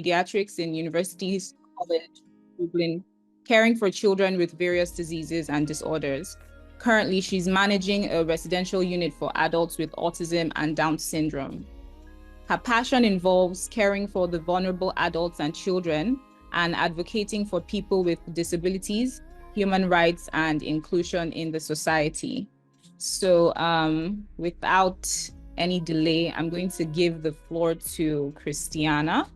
pediatrics in Universities College Dublin, caring for children with various diseases and disorders. Currently, she's managing a residential unit for adults with autism and Down syndrome. Her passion involves caring for the vulnerable adults and children and advocating for people with disabilities, human rights, and inclusion in the society. So without any delay, I'm going to give the floor to Christiana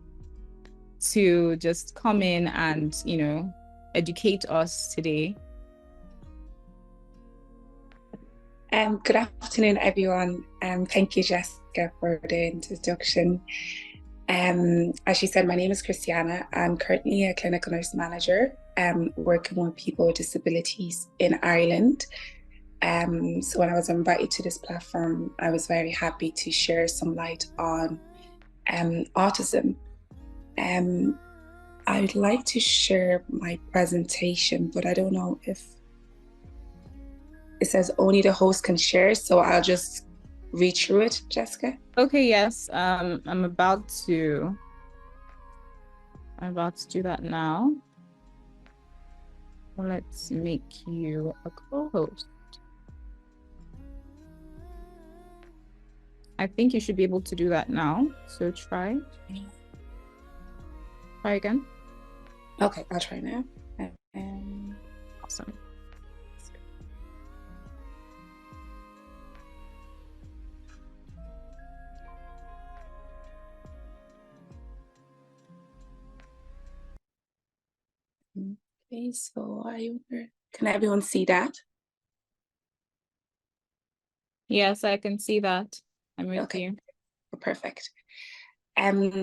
to just come in and, educate us today. Good afternoon, everyone. Thank you, Jessica, for the introduction. As you said, my name is Christiana. I'm currently a clinical nurse manager working with people with disabilities in Ireland. So when I was invited to this platform, I was very happy to share some light on autism. I would like to share my presentation, but I don't know if it says only the host can share, so I'll just read through it, Jessica. Okay, yes. I'm about to do that now. Let's make you a co-host. I think you should be able to do that now. So try again. Okay, I'll try now. Awesome. Okay, so can everyone see that? Yes, I can see that. I'm with you. Perfect.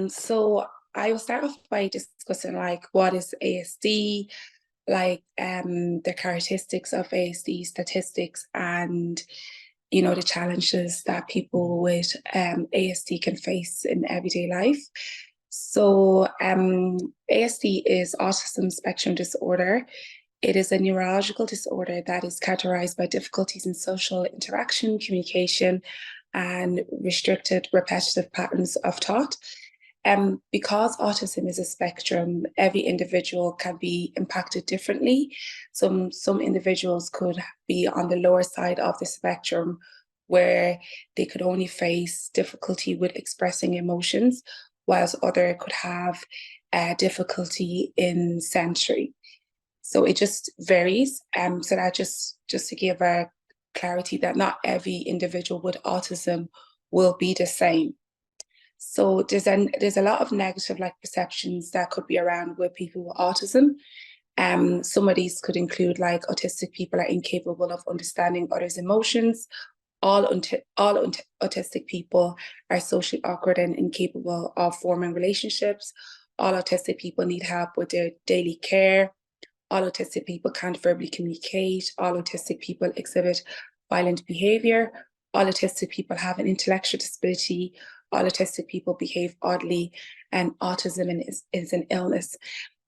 So I will start off by discussing what is ASD, the characteristics of ASD, statistics, and the challenges that people with ASD can face in everyday life. So ASD is autism spectrum disorder. It is a neurological disorder that is characterized by difficulties in social interaction, communication, and restricted repetitive patterns of thought. Because autism is a spectrum, every individual can be impacted differently. Some individuals could be on the lower side of the spectrum, where they could only face difficulty with expressing emotions, whilst others could have difficulty in sensory. So it just varies. So that just to give a clarity that not every individual with autism will be the same. So there's a lot of negative perceptions that could be around with people with autism. Some of these could include autistic people are incapable of understanding others' emotions. All autistic people are socially awkward and incapable of forming relationships. All autistic people need help with their daily care. All autistic people can't verbally communicate. All autistic people exhibit violent behavior. All autistic people have an intellectual disability. All autistic people behave oddly, and autism is an illness.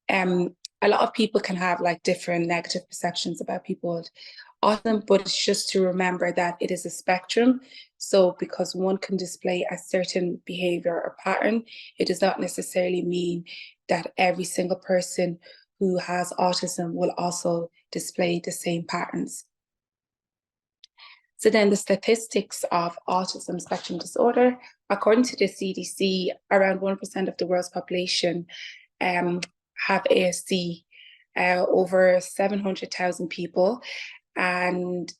A lot of people can have different negative perceptions about people with autism, but it's just to remember that it is a spectrum. So because one can display a certain behavior or pattern, it does not necessarily mean that every single person who has autism will also display the same patterns. So then the statistics of autism spectrum disorder, according to the CDC, around 1% of the world's population have ASD, over 700,000 people. And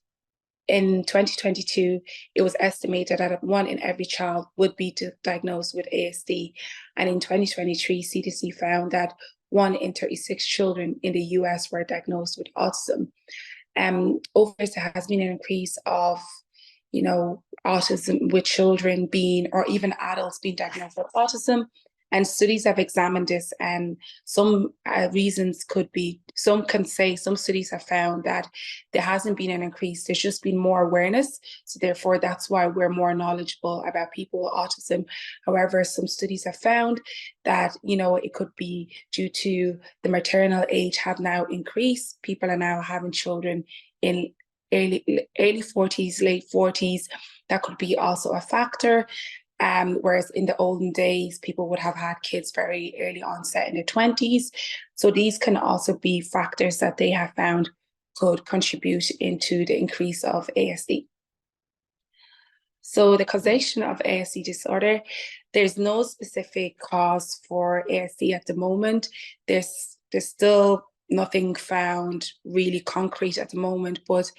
in 2022, it was estimated that 1 in every child would be diagnosed with ASD. And in 2023, CDC found that 1 in 36 children in the US were diagnosed with autism. Over this, there has been an increase of, autism with children or even adults being diagnosed with autism. And studies have examined this, and some reasons could be, some studies have found that there hasn't been an increase, there's just been more awareness. So therefore, that's why we're more knowledgeable about people with autism. However, some studies have found that, it could be due to the maternal age have now increased. People are now having children in early 40s, late 40s. That could be also a factor. Whereas in the olden days, people would have had kids very early onset in their 20s. So these can also be factors that they have found could contribute into the increase of ASD. So the causation of ASD disorder, there's no specific cause for ASD at the moment. There's still nothing found really concrete at the moment, but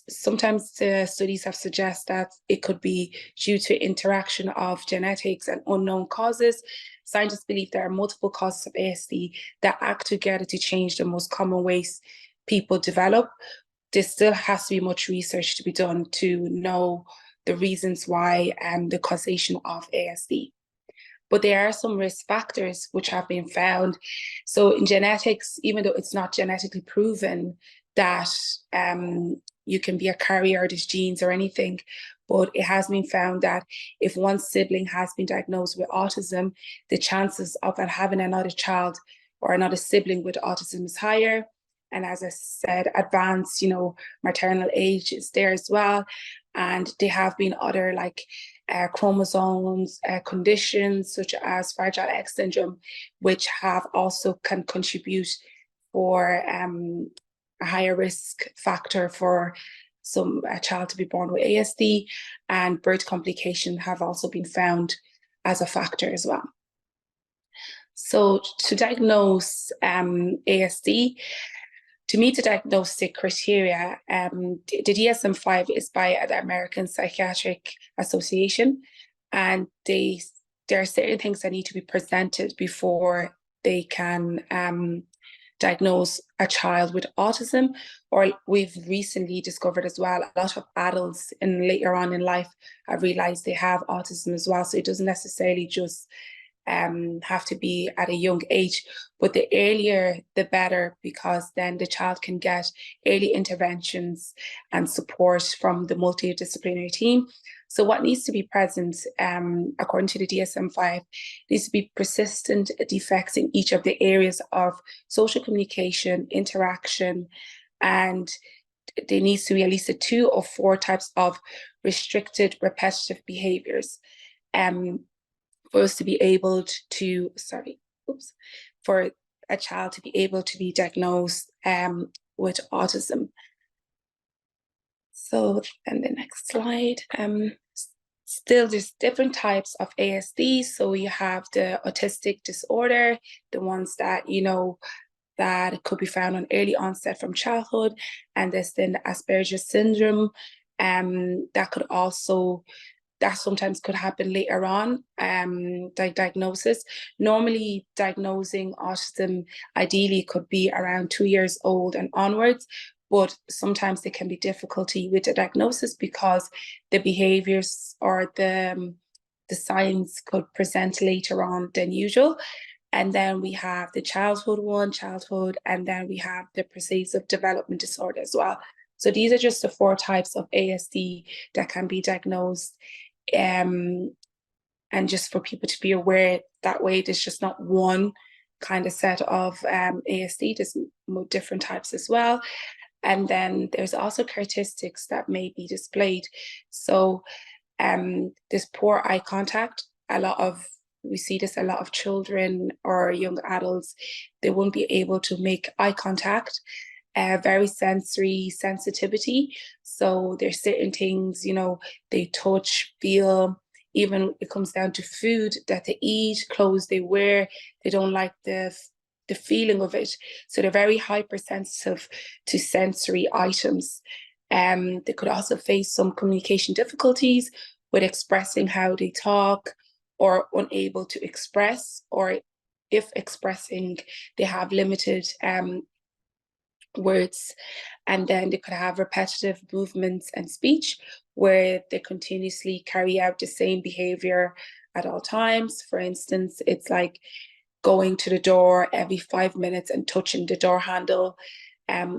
sometimes the studies have suggested that it could be due to interaction of genetics and unknown causes. Scientists believe there are multiple causes of ASD that act together to change the most common ways people develop. There still has to be much research to be done to know the reasons why and the causation of ASD. But there are some risk factors which have been found. So in genetics, even though it's not genetically proven that you can be a carrier of these genes or anything, but it has been found that if one sibling has been diagnosed with autism, the chances of having another child or another sibling with autism is higher. And as I said, advanced, maternal age is there as well. And there have been other chromosomes conditions such as Fragile X syndrome, which have also can contribute for a higher risk factor for a child to be born with ASD, and birth complications have also been found as a factor as well. So to diagnose ASD, to meet the diagnostic criteria, the DSM-5 is by the American Psychiatric Association, and there are certain things that need to be presented before they can diagnose a child with autism. Or we've recently discovered as well, a lot of adults later on in life have realized they have autism as well. So it doesn't necessarily just have to be at a young age, but the earlier the better, because then the child can get early interventions and support from the multidisciplinary team. So what needs to be present, according to the DSM-5, needs to be persistent defects in each of the areas of social communication, interaction, and there needs to be at least 2 or 4 types of restricted repetitive behaviors. For us to be able to, for a child to be able to be diagnosed with autism. So, and the next slide. Still, there's different types of ASD. So you have the autistic disorder, the ones that, that could be found on early onset from childhood. And there's then the Asperger's syndrome, that sometimes could happen later on, diagnosis. Normally, diagnosing autism ideally could be around 2 years old and onwards, but sometimes there can be difficulty with the diagnosis because the behaviors or the signs could present later on than usual. And then we have the childhood, and then we have the pervasive development disorder as well. So these are just the 4 types of ASD that can be diagnosed. And just for people to be aware, that way there's just not one kind of set of ASD, there's different types as well. And then there's also characteristics that may be displayed. So there's poor eye contact. We see this a lot of children or young adults, they won't be able to make eye contact. Very sensory sensitivity. So there's certain things, they touch, feel, even it comes down to food that they eat, clothes they wear, they don't like the feeling of it. So they're very hypersensitive to sensory items. They could also face some communication difficulties with expressing how they talk, or unable to express, or if expressing, they have limited words. And then they could have repetitive movements and speech where they continuously carry out the same behavior at all times. For instance, it's like going to the door every 5 minutes and touching the door handle.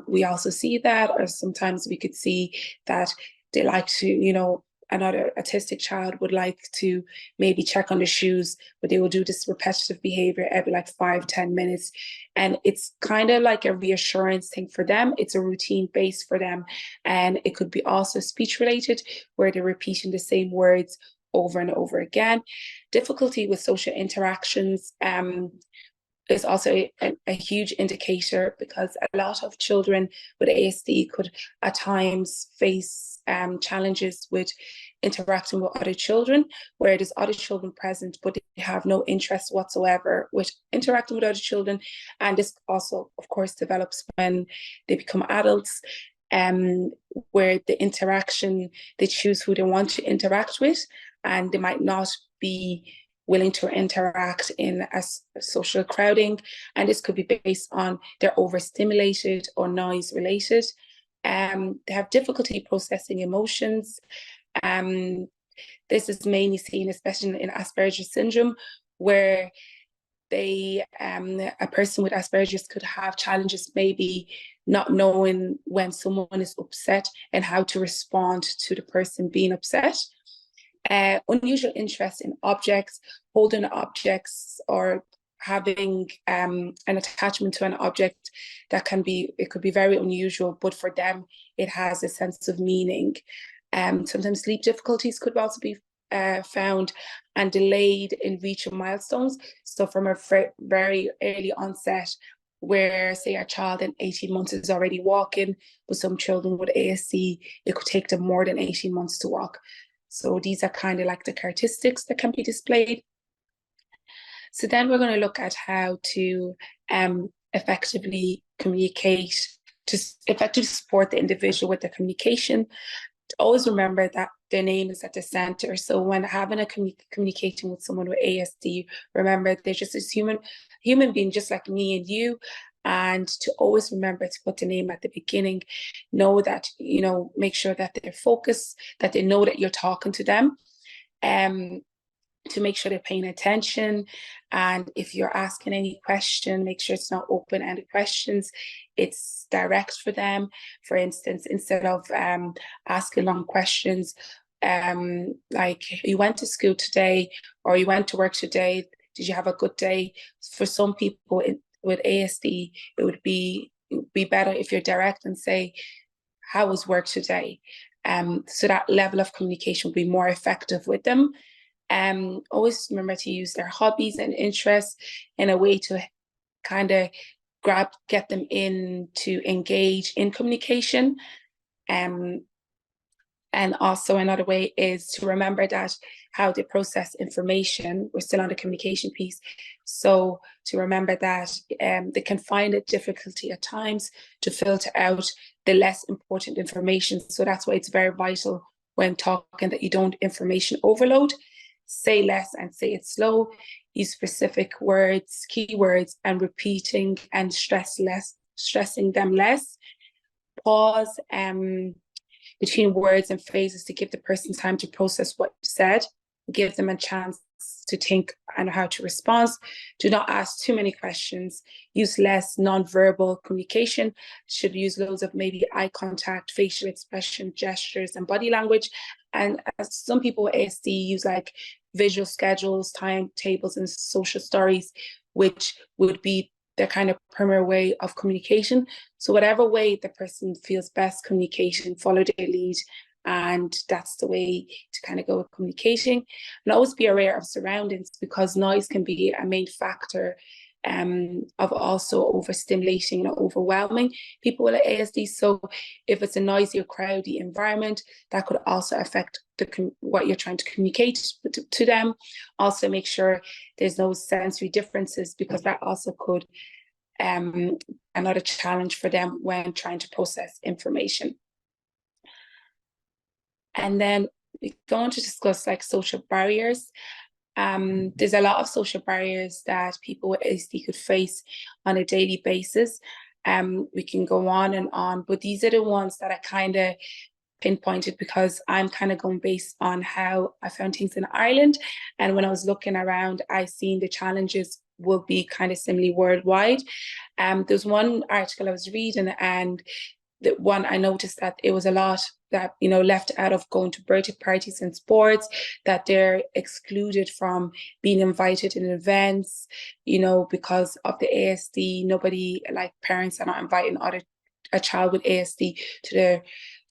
We also see that, or sometimes we could see that they like to, another autistic child would like to maybe check on the shoes, but they will do this repetitive behavior every like 5-10 minutes. And it's kind of like a reassurance thing for them. It's a routine base for them. And it could be also speech related, where they're repeating the same words over and over again. Difficulty with social interactions is also a huge indicator, because a lot of children with ASD could at times face challenges with interacting with other children, where there's other children present, but they have no interest whatsoever with interacting with other children. And this also, of course, develops when they become adults, where the interaction, they choose who they want to interact with, and they might not be willing to interact in a social crowding. And this could be based on they're overstimulated or noise related. They have difficulty processing emotions. This is mainly seen, especially in Asperger's syndrome, where a person with Asperger's could have challenges maybe not knowing when someone is upset and how to respond to the person being upset. Unusual interest in objects, holding objects, or having an attachment to an object that it could be very unusual, but for them, it has a sense of meaning. Sometimes sleep difficulties could also be found, and delayed in reaching milestones. So from a very early onset, where say a child in 18 months is already walking, but some children with ASD, it could take them more than 18 months to walk. So these are kind of like the characteristics that can be displayed. So then we're going to look at how to effectively communicate, to effectively support the individual with the communication. Always remember that their name is at the center. So when having a communicating with someone with ASD, remember they're just this human being, just like me and you. And to always remember to put the name at the beginning. Know that, make sure that they're focused, that they know that you're talking to them, to make sure they're paying attention. And if you're asking any question, make sure it's not open-ended questions. It's direct for them. For instance, instead of asking long questions, like, you went to school today, or you went to work today, did you have a good day? For some people with ASD, it would be better if you're direct and say, how was work today? So that level of communication will be more effective with them. Always remember to use their hobbies and interests in a way to kind of get them in to engage in communication. And also another way is to remember that how they process information. We're still on the communication piece. So to remember that they can find it difficulty at times to filter out the less important information. So that's why it's very vital when talking that you don't information overload. Say less and say it slow. Use specific words, keywords, and repeating and stressing them less. Pause between words and phrases to give the person time to process what you said. Give them a chance to think and how to respond. Do not ask too many questions. Use less non-verbal communication. Should use loads of maybe eye contact, facial expression, gestures, and body language. And as some people with ASD use like visual schedules, timetables, and social stories, which would be their kind of primary way of communication. So whatever way the person feels best communication, follow their lead. And that's the way to kind of go with communicating. And always be aware of surroundings, because noise can be a main factor of also overstimulating and overwhelming people with ASD. So if it's a noisy or crowded environment, that could also affect what you're trying to communicate to them. Also make sure there's no sensory differences, because that also could another challenge for them when trying to process information. And then we're going to discuss like social barriers. There's a lot of social barriers that people with ASD could face on a daily basis. We can go on and on, but these are the ones that I kind of pinpointed, because I'm kind of going based on how I found things in Ireland. And when I was looking around, I seen the challenges will be kind of similarly worldwide. There's one article I was reading, and the one I noticed that it was a lot that, you know, left out of going to birthday parties and sports, that they're excluded from being invited in events, you know, because of the ASD. Nobody, like parents are not inviting a child with ASD to their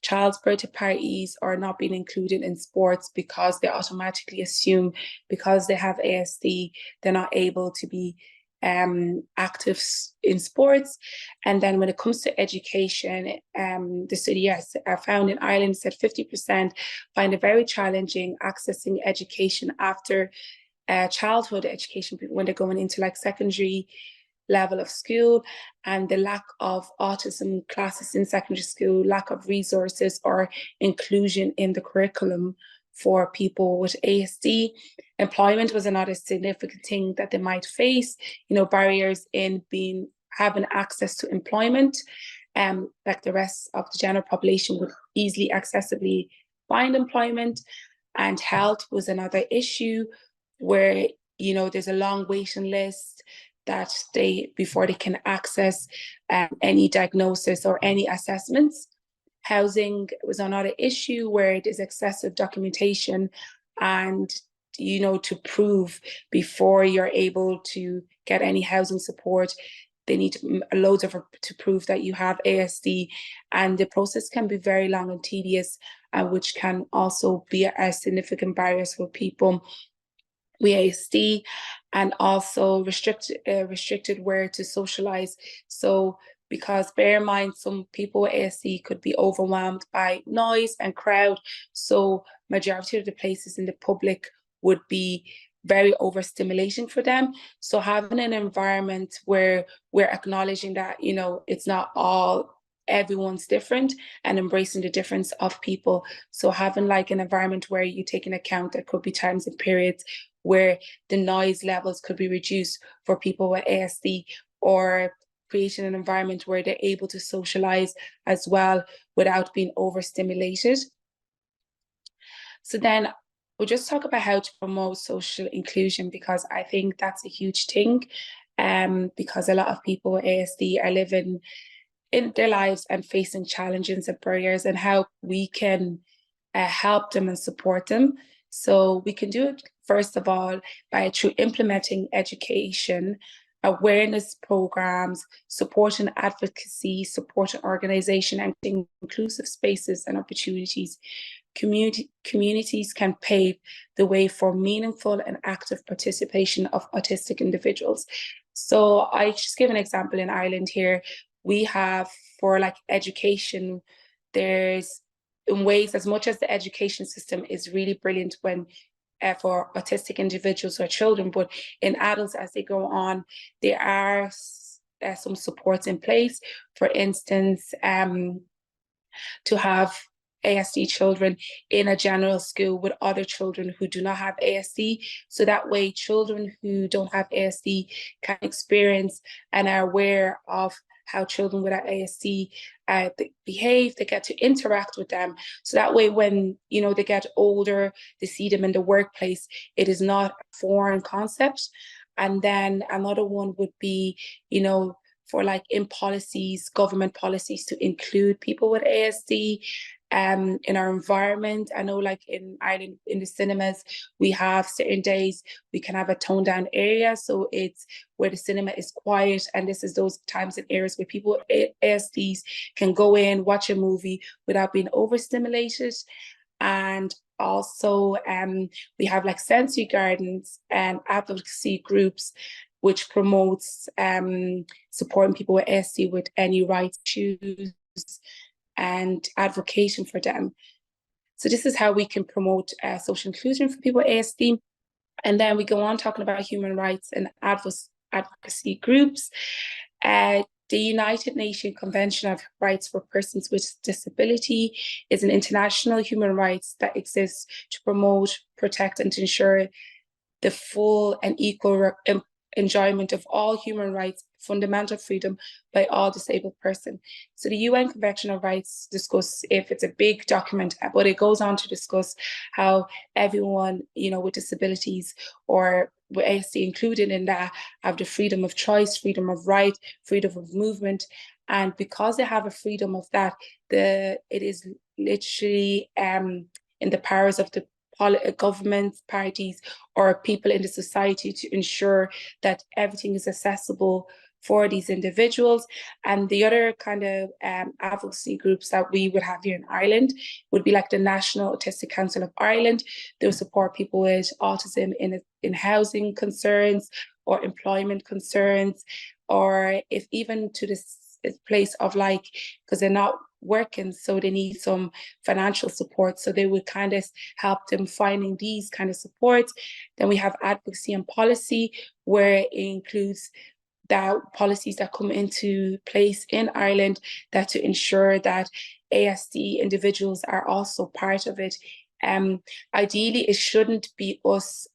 child's birthday parties, or not being included in sports, because they automatically assume because they have ASD, they're not able to be active in sports. And then when it comes to education, the study I found in Ireland said 50% find it very challenging accessing education after childhood education when they're going into like secondary level of school, and the lack of autism classes in secondary school, lack of resources or inclusion in the curriculum for people with ASD. Employment was another significant thing that they might face, you know, barriers in having access to employment. Like the rest of the general population would easily accessibly find employment. And health was another issue where, you know, there's a long waiting list that before they can access any diagnosis or any assessments. Housing was another issue where there's excessive documentation, and, you know, to prove before you're able to get any housing support, they need loads of to prove that you have ASD, and the process can be very long and tedious, which can also be a significant barrier for people with ASD. And also restricted where to socialize. So, because bear in mind, some people with ASD could be overwhelmed by noise and crowd. So majority of the places in the public would be very overstimulating for them. So having an environment where we're acknowledging that, you know, it's not everyone's different, and embracing the difference of people. So having like an environment where you take into account there could be times and periods where the noise levels could be reduced for people with ASD, or creating an environment where they're able to socialize as well without being overstimulated. So then we'll just talk about how to promote social inclusion, because I think that's a huge thing, because a lot of people with ASD are living in their lives and facing challenges and barriers, and how we can help them and support them. So we can do it, first of all, through implementing education, awareness programs, supporting advocacy, supporting organization, and inclusive spaces and opportunities. Communities can pave the way for meaningful and active participation of autistic individuals. So I just give an example in Ireland here. We have, for like education, there's in ways, as much as the education system is really brilliant when for autistic individuals or children, but in adults as they go on, there are some supports in place. For instance, to have ASD children in a general school with other children who do not have ASD. So that way children who don't have ASD can experience and are aware of how children without ASD behave. They get to interact with them. So that way when, you know, they get older, they see them in the workplace, it is not a foreign concept. And then another one would be, you know, for like in policies, government policies, to include people with ASD in our environment. I know like in Ireland, in the cinemas, we have certain days we can have a toned down area. So it's where the cinema is quiet. And this is those times and areas where people with ASDs can go in, watch a movie without being overstimulated. And also we have like sensory gardens and advocacy groups, which promotes supporting people with ASD with any rights issues and advocating for them. So this is how we can promote social inclusion for people with ASD. And then we go on talking about human rights and advocacy groups. The United Nations Convention of Rights for Persons with Disability is an international human rights that exists to promote, protect, and to ensure the full and equal enjoyment of all human rights, fundamental freedom by all disabled persons. So the UN Convention of Rights discuss, if it's a big document, but it goes on to discuss how everyone, you know, with disabilities or with ASD included in that, have the freedom of choice, freedom of right, freedom of movement, And because they have a freedom of that, it is literally in the powers of the governments, parties, or people in the society to ensure that everything is accessible for these individuals. And the other kind of advocacy groups that we would have here in Ireland would be like the National Autistic Council of Ireland. They'll support people with autism in housing concerns or employment concerns, or if even to this place of like, because they're not working, so they need some financial support, so they would kind of help them finding these kind of supports. Then we have advocacy and policy, where it includes that policies that come into place in Ireland that to ensure that ASD individuals are also part of it. Ideally, it shouldn't be us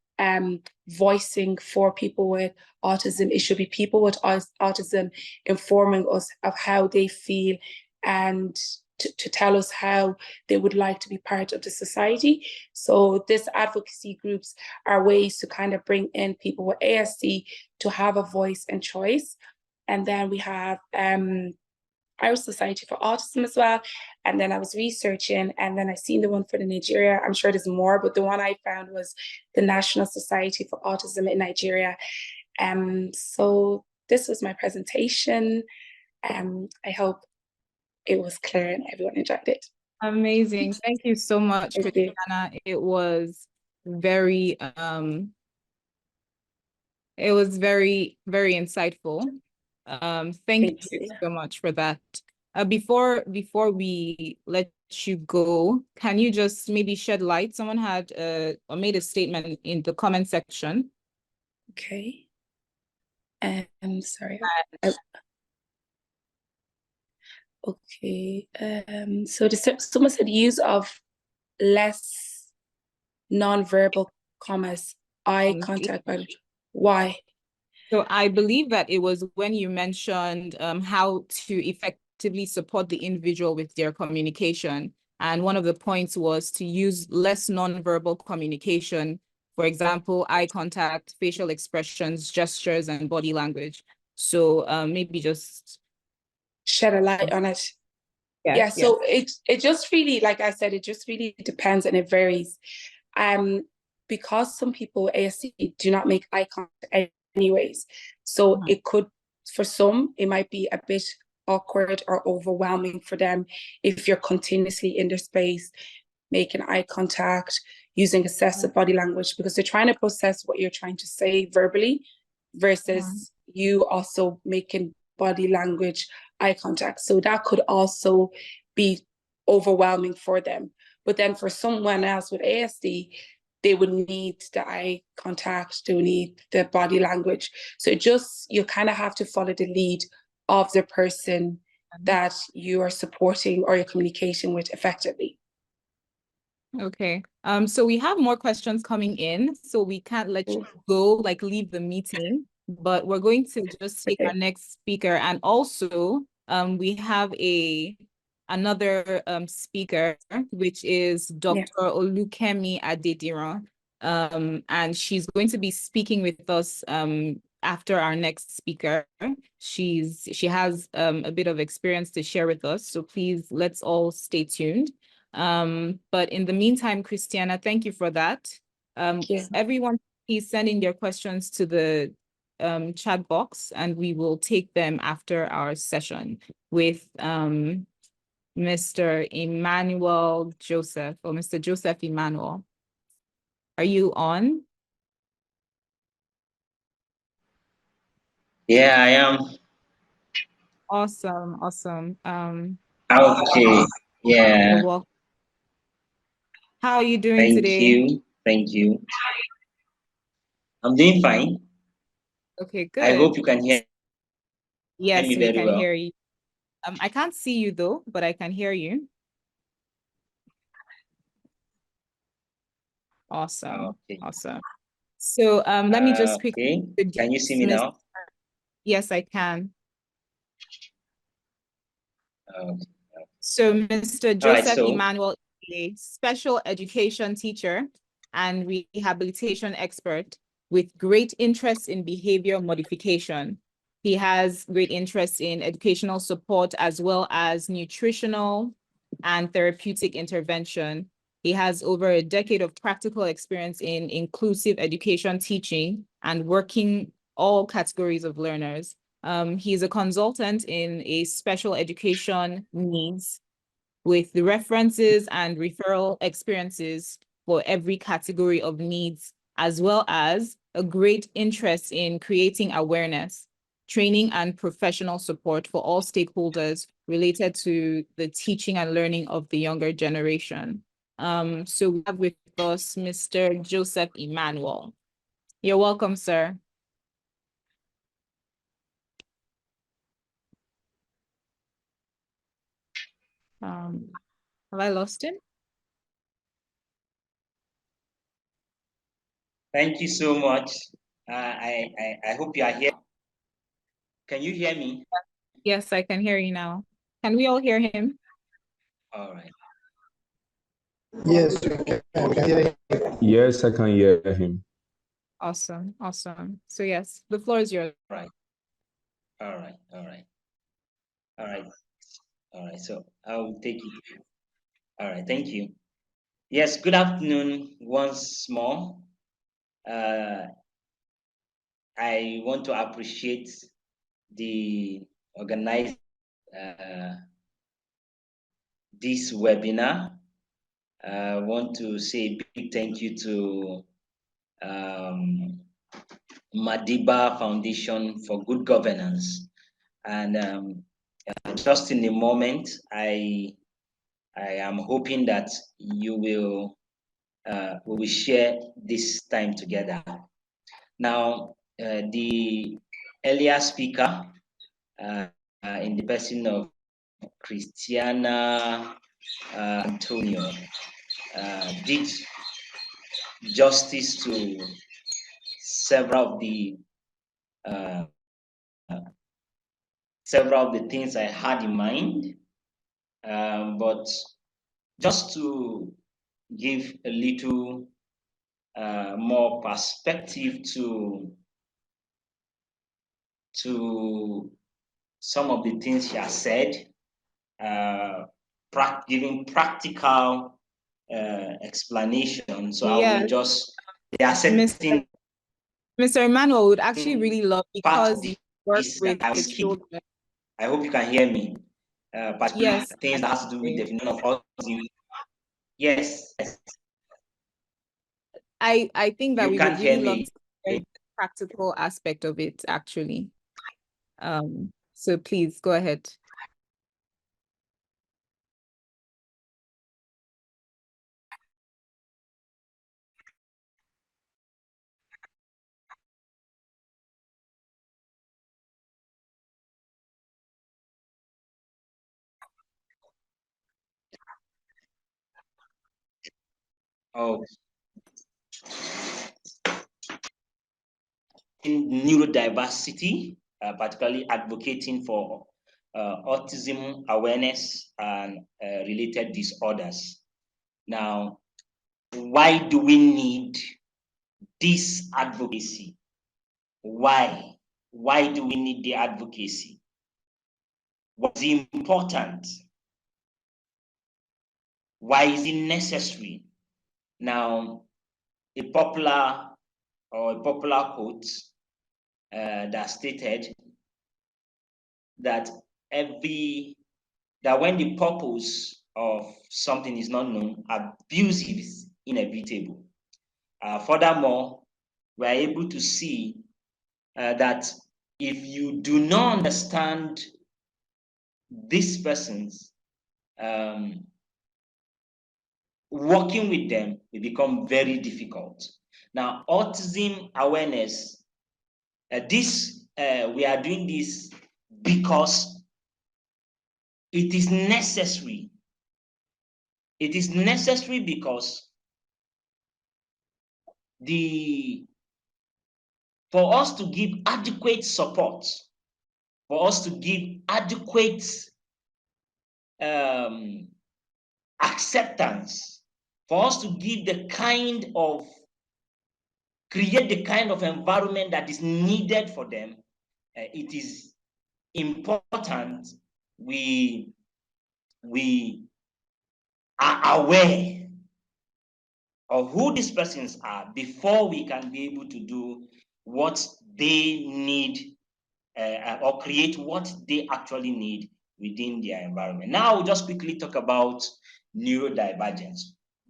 voicing for people with autism. It should be people with autism informing us of how they feel and to tell us how they would like to be part of the society. So this advocacy groups are ways to kind of bring in people with ASD to have a voice and choice. And then we have Irish Society for Autism as well. And then I was researching, and then I seen the one for the Nigeria. I'm sure there's more, but the one I found was the National Society for Autism in Nigeria. So this was my presentation. I hope it was clear and everyone enjoyed it. Amazing. Thank you so much, Thank you. Christiana. It was very very insightful. Thank you so much for that. Before we let you go, can you just maybe shed light? Someone had or made a statement in the comment section. Okay. Sorry. Okay. So someone said use of less non-verbal commas, eye contact, but why? So I believe that it was when you mentioned how to effectively support the individual with their communication. And one of the points was to use less nonverbal communication, for example, eye contact, facial expressions, gestures, and body language. So maybe just shed a light on it. Yeah, so it just really, like I said, it just really depends and it varies. Because some people with ASD do not make eye contact anyways. So it could, for some, it might be a bit awkward or overwhelming for them if you're continuously in their space, making eye contact, using excessive body language, because they're trying to process what you're trying to say verbally versus you also making body language, eye contact. So that could also be overwhelming for them. But then for someone else with ASD, they would need the eye contact, they would need the body language. So you kind of have to follow the lead of the person that you are supporting or you're communicating with effectively. Okay. So we have more questions coming in, so we can't let you go, like leave the meeting, but we're going to just take our next speaker. And also, we have another speaker, which is Dr. Olukemi Adediran. And she's going to be speaking with us after our next speaker. She has a bit of experience to share with us, so please let's all stay tuned. But in the meantime, Christiana, thank you for that. Everyone, please send in their questions to the chat box, and we will take them after our session with Mr. Emmanuel Joseph, or Mr. Joseph Emmanuel. Are you on? Yeah, I am. Awesome, awesome. Okay, yeah. You're welcome. How are you doing today? Thank you. I'm doing fine. Okay, good. I hope you can hear me very well. Yes, we can hear you. I can't see you though, but I can hear you. Awesome. Okay. Awesome. So let me just quickly. Can you see me now? Yes, I can. Okay. So Mr. Joseph Emmanuel is a special education teacher and rehabilitation expert with great interest in behavior modification. He has great interest in educational support as well as nutritional and therapeutic intervention. He has over a decade of practical experience in inclusive education teaching and working all categories of learners. He's a consultant in a special education needs with the references and referral experiences for every category of needs, as well as a great interest in creating awareness, training, and professional support for all stakeholders related to the teaching and learning of the younger generation. So we have with us Mr. Joseph Emmanuel. You're welcome, sir. Have I lost him? Thank you so much. I hope you are here. Can you hear me? Yes, I can hear you now. Can we all hear him? All right. Yes, we can hear him. Yes, I can hear him. Awesome, awesome. So yes, the floor is yours. Right. All right. All right. All right. All right. So I'll take it. All right. Thank you. Yes. Good afternoon once more. I want to appreciate the organizer this webinar. I want to say a big thank you to Madiba Foundation for Good Governance. And just in a moment, I am hoping that you will we will share this time together. Now, the earlier speaker, in the person of Christiana Antonio, did justice to several of the things I had in mind, but just to give a little more perspective to some of the things she has said, giving practical explanation. So Yes. I will just, there are certain Mr. Emmanuel would actually really love, because you work with I will the skip. children. I hope you can hear me. Particularly Yes. things that has to do with the definition of autism. Yes. I think that You we can't would hear really love me. to hear the practical aspect of it, actually. So please go ahead. Oh, in neurodiversity, particularly advocating for autism awareness and related disorders. Now, why do we need this advocacy? Why? Why do we need the advocacy? What's important? Why is it necessary? Now, a popular quote that stated that when the purpose of something is not known, abuse is inevitable. Furthermore, we are able to see that if you do not understand these persons, working with them will become very difficult. Now, autism awareness, we are doing this because it is necessary. It is necessary because for us to give adequate support, for us to give adequate acceptance, for us to give create the kind of environment that is needed for them, it is important we are aware of who these persons are before we can be able to do what they need or create what they actually need within their environment. Now, we'll just quickly talk about neurodivergence.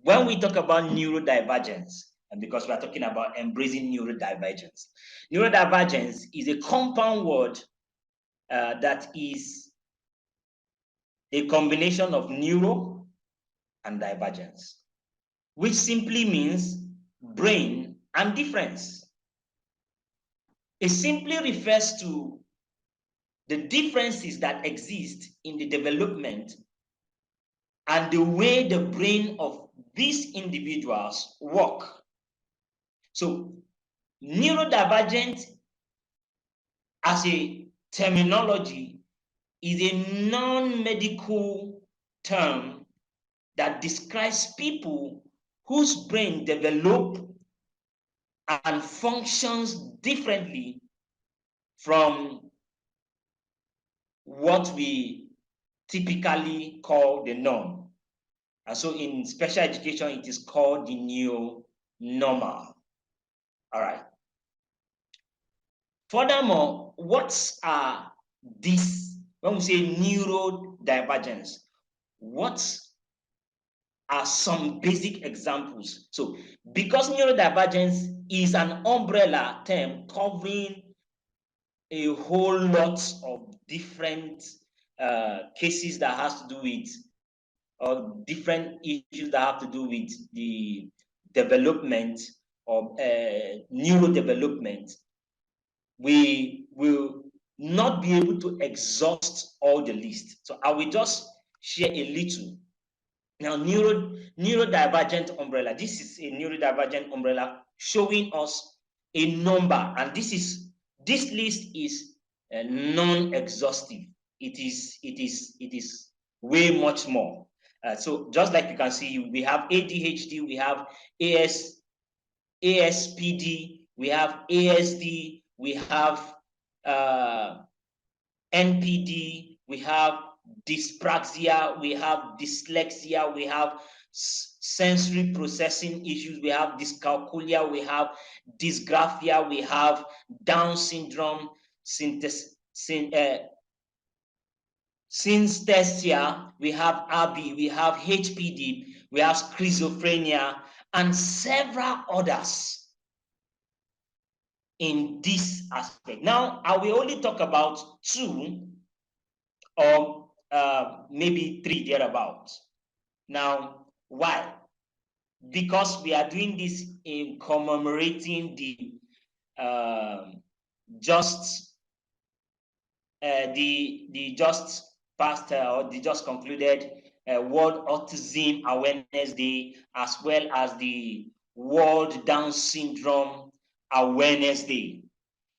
When we talk about neurodivergence, and because we are talking about embracing neurodivergence, neurodivergence is a compound word that is a combination of neuro and divergence, which simply means brain and difference. It simply refers to the differences that exist in the development and the way the brain of these individuals work. So, neurodivergent as a terminology is a non-medical term that describes people whose brain develop and functions differently from what we typically call the norm. And so in special education, it is called the new normal. All right. Furthermore, what are these, when we say neurodivergence, what are some basic examples? So because neurodivergence is an umbrella term covering a whole lot of different cases that has to do with, or different issues that have to do with the development of neurodevelopment, we will not be able to exhaust all the list. So I will just share a little. Now, neurodivergent umbrella. This is a neurodivergent umbrella showing us a number, and this list is non-exhaustive. It is way much more. So just like you can see, we have ADHD, we have ASPD, we have ASD, we have NPD, we have dyspraxia, we have dyslexia, we have sensory processing issues, we have dyscalculia, we have dysgraphia, we have Down syndrome, synesthesia, we have AB, we have HPD, we have schizophrenia, and several others in this aspect. Now, I will only talk about 2 or maybe 3 thereabouts. Now, why? Because we are doing this in commemorating the just past or the just concluded World Autism Awareness Day, as well as the World Down Syndrome Awareness Day.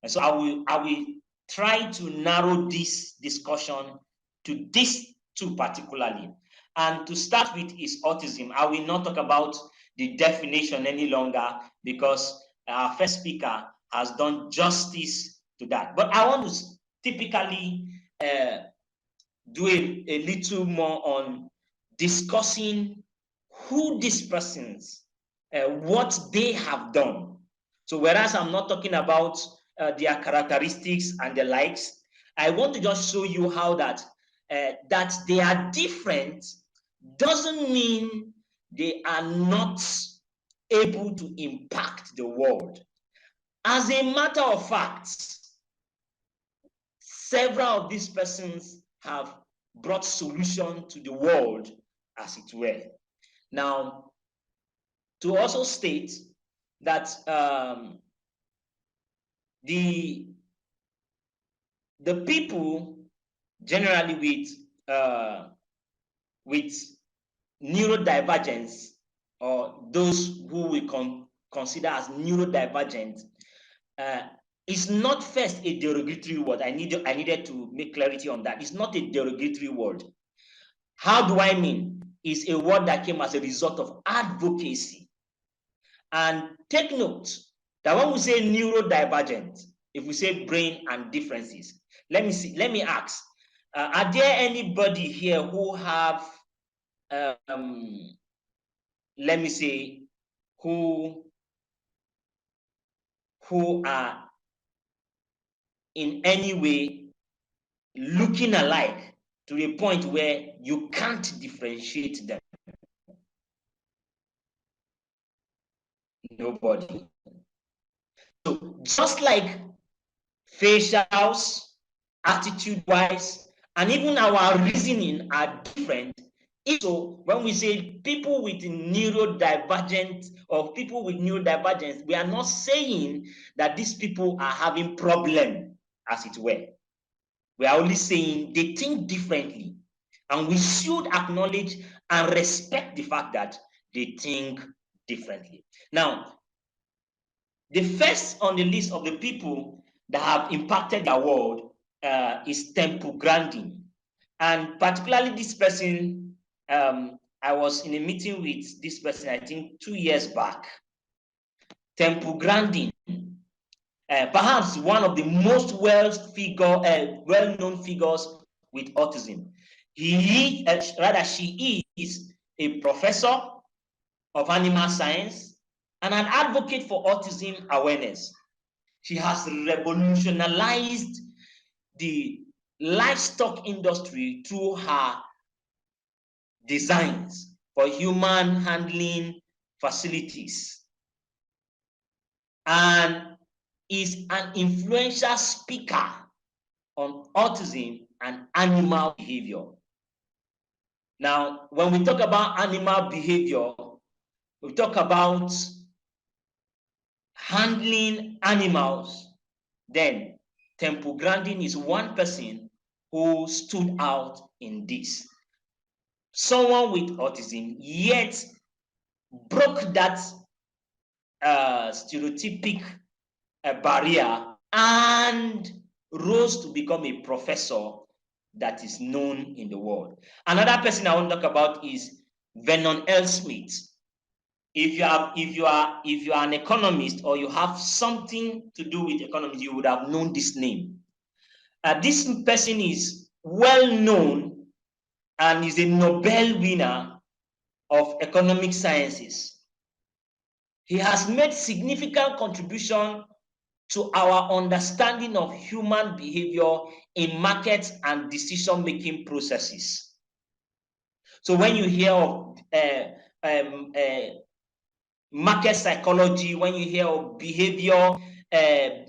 And so I will try to narrow this discussion to these 2 particularly. And to start with is autism. I will not talk about the definition any longer because our first speaker has done justice to that. But I want to typically do a little more on discussing who these persons, what they have done. So whereas I'm not talking about their characteristics and the likes, I want to just show you how that they are different doesn't mean they are not able to impact the world. As a matter of fact, several of these persons have brought solution to the world, as it were. Now, to also state that the people generally with neurodivergence, or those who we consider as neurodivergent, it's not first a derogatory word. I needed to make clarity on that. It's not a derogatory word. How do I mean? It's a word that came as a result of advocacy. And take note that when we say neurodivergent, if we say brain and differences, let me ask, are there anybody here who have, let me say, who are in any way looking alike to the point where you can't differentiate them? Nobody. So just like facials, attitude-wise, and even our reasoning are different. So when we say people with neurodivergent or people with neurodivergence, we are not saying that these people are having problem, as it were. We are only saying they think differently, and we should acknowledge and respect the fact that they think differently. Now, the first on the list of the people that have impacted their world is Temple Grandin. And particularly this person, I was in a meeting with this person, I think 2 years back. Temple Grandin, perhaps one of the most well-known figures with autism. She is a professor of animal science and an advocate for autism awareness. She has revolutionized the livestock industry through her designs for human handling facilities, and is an influential speaker on autism and animal behavior. Now, when we talk about animal behavior, we talk about handling animals, then Temple Grandin is one person who stood out in this. Someone with autism, yet broke that stereotypic barrier and rose to become a professor that is known in the world. Another person I want to talk about is Vernon L. Smith. If you are an economist or you have something to do with economics, you would have known this name. This person is well known and is a Nobel winner of economic sciences. He has made significant contribution to our understanding of human behavior in markets and decision-making processes. So when you hear of market psychology, when you hear of behavior,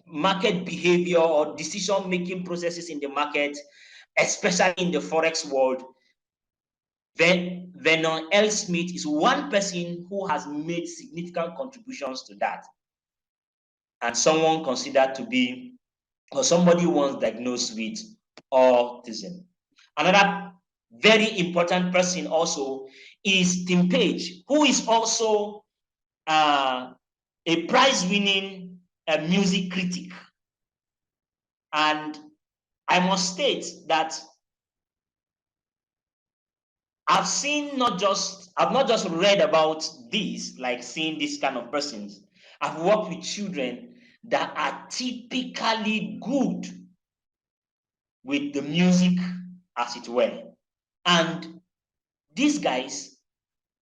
market behavior or decision-making processes in the market, especially in the Forex world, then Vernon L. Smith is one person who has made significant contributions to that, and someone considered to be, or somebody once diagnosed with autism. Another very important person also is Tim Page, who is also a prize-winning music critic. And I must state that I've not just read about this, like seeing this kind of persons. I've worked with children that are typically good with the music, as it were. And these guys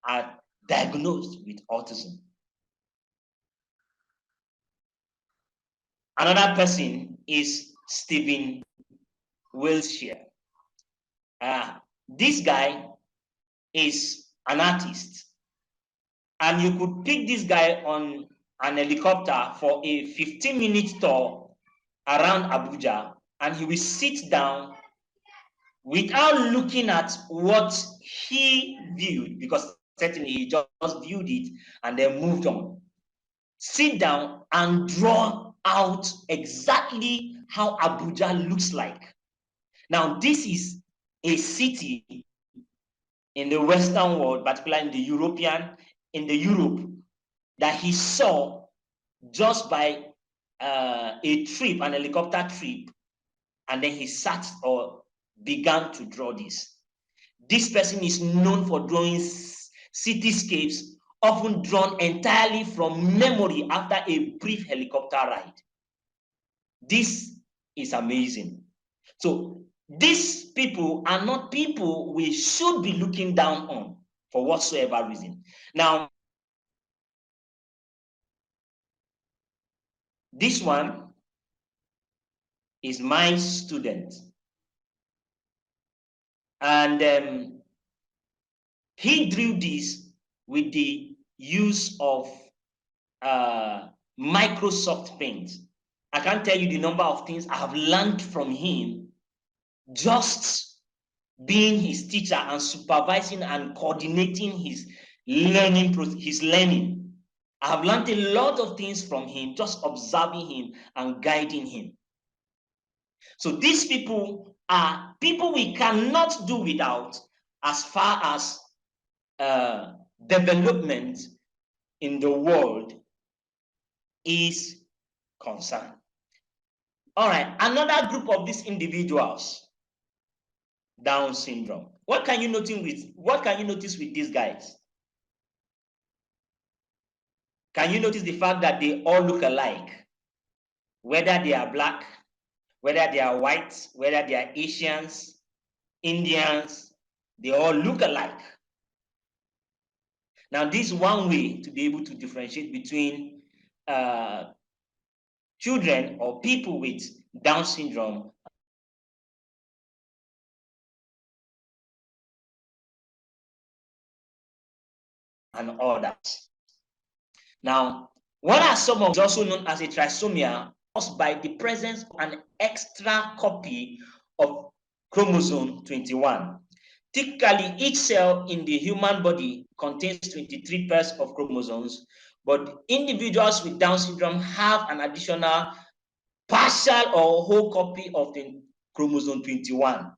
are diagnosed with autism. Another person is Stephen Wiltshire. This guy is an artist, and you could pick this guy on an helicopter for a 15-minute tour around Abuja, and he will sit down without looking at what he viewed, because certainly he just viewed it and then moved on. Sit down and draw out exactly how Abuja looks like. Now, this is a city in the Western world, particularly in the Europe, that he saw just by a trip, an helicopter trip, and then he sat or began to draw this. This person is known for drawing cityscapes, often drawn entirely from memory after a brief helicopter ride. This is amazing. So these people are not people we should be looking down on for whatsoever reason. Now, this one is my student. And he drew this with the use of Microsoft Paint. I can't tell you the number of things I have learned from him just being his teacher and supervising and coordinating his learning. I have learned a lot of things from him, just observing him and guiding him. So these people are people we cannot do without as far as development in the world is concerned. All right, another group of these individuals, Down syndrome. What can you notice with these guys? Can you notice the fact that they all look alike? Whether they are black, whether they are white, whether they are Asians, Indians, they all look alike. Now, this is one way to be able to differentiate between children or people with Down syndrome and others. Now, what are some of also known as a trisomia caused by the presence of an extra copy of chromosome 21. Typically, each cell in the human body contains 23 pairs of chromosomes, but individuals with Down syndrome have an additional partial or whole copy of the chromosome 21,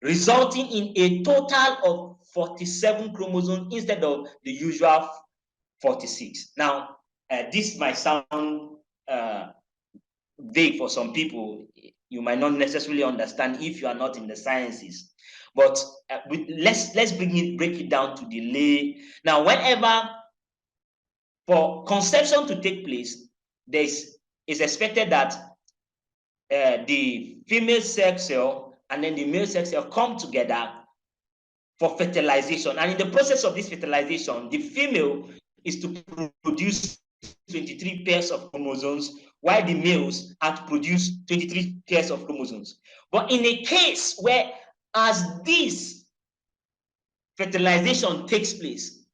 resulting in a total of 47 chromosomes instead of the usual 46. Now, this might sound vague for some people. You might not necessarily understand if you are not in the sciences. But let's break it down to the lay. Now, whenever for conception to take place, it's expected that the female sex cell and then the male sex cell come together for fertilization. And in the process of this fertilization, the female is to produce 23 pairs of chromosomes, while the males are to produce 23 pairs of chromosomes. But in a case where, as this fertilization takes place,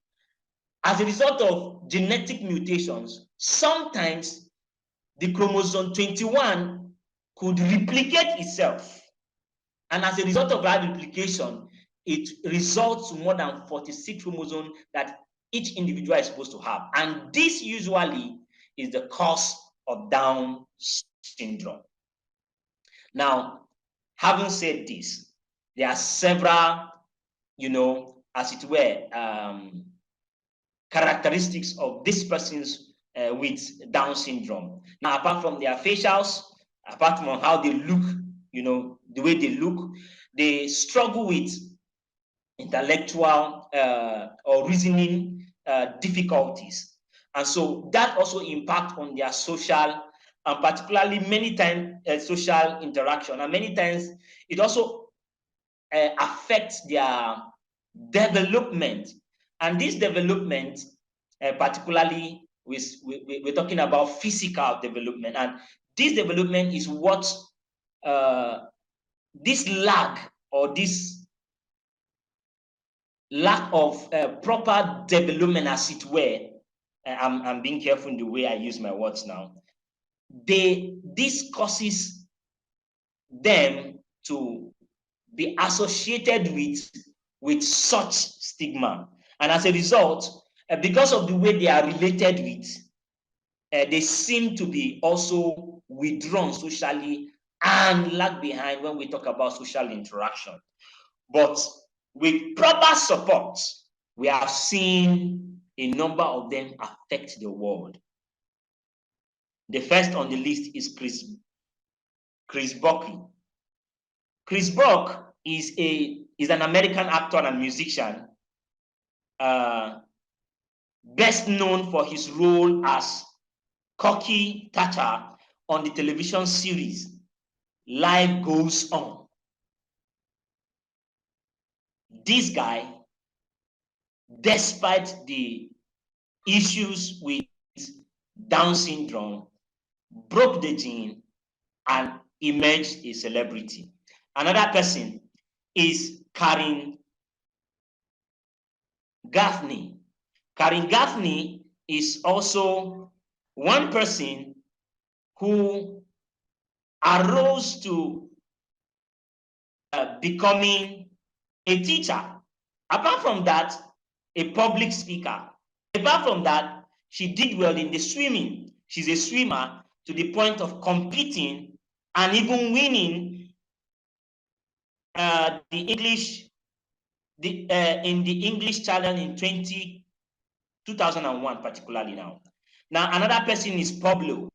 as a result of genetic mutations, sometimes the chromosome 21 could replicate itself. And as a result of that replication, it results to more than 46 chromosomes that each individual is supposed to have. And this usually is the cause of Down syndrome. Now, having said this, there are several, as it were, characteristics of these persons with Down syndrome. Now, apart from their facials, apart from how they look, the way they look, they struggle with intellectual or reasoning difficulties. And so that also impacts on their social and particularly many times social interaction. And many times it also affects their development. And this development, particularly we're talking about physical development. And this development is what this lag or this lack of proper development, as it were, I'm being careful in the way I use my words now, this causes them to be associated with such stigma. And as a result, because of the way they are related with, they seem to be also withdrawn socially and lag behind when we talk about social interaction. But with proper support, we have seen a number of them affect the world. The first on the list is Chris Buckley. Chris Buck is an American actor and musician, best known for his role as Corky Thatcher on the television series Life Goes On. This guy, despite the issues with Down syndrome, broke the gene and emerged a celebrity. Another person is Karen Gaffney. Karen Gaffney is also one person who arose to becoming a teacher. Apart from that, a public speaker. Apart from that, she did well in the swimming. She's a swimmer to the point of competing and even winning the English in the English Challenge in 2001, particularly now. Now, another person is Pablo.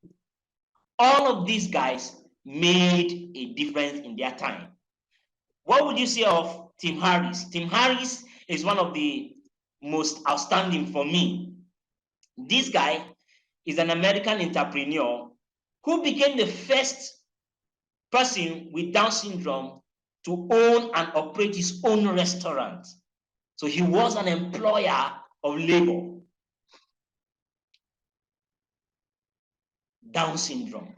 All of these guys made a difference in their time. What would you say of Tim Harris? Tim Harris is one of the most outstanding for me. This guy is an American entrepreneur who became the first person with Down syndrome to own and operate his own restaurant. So he was an employer of labor. Down syndrome.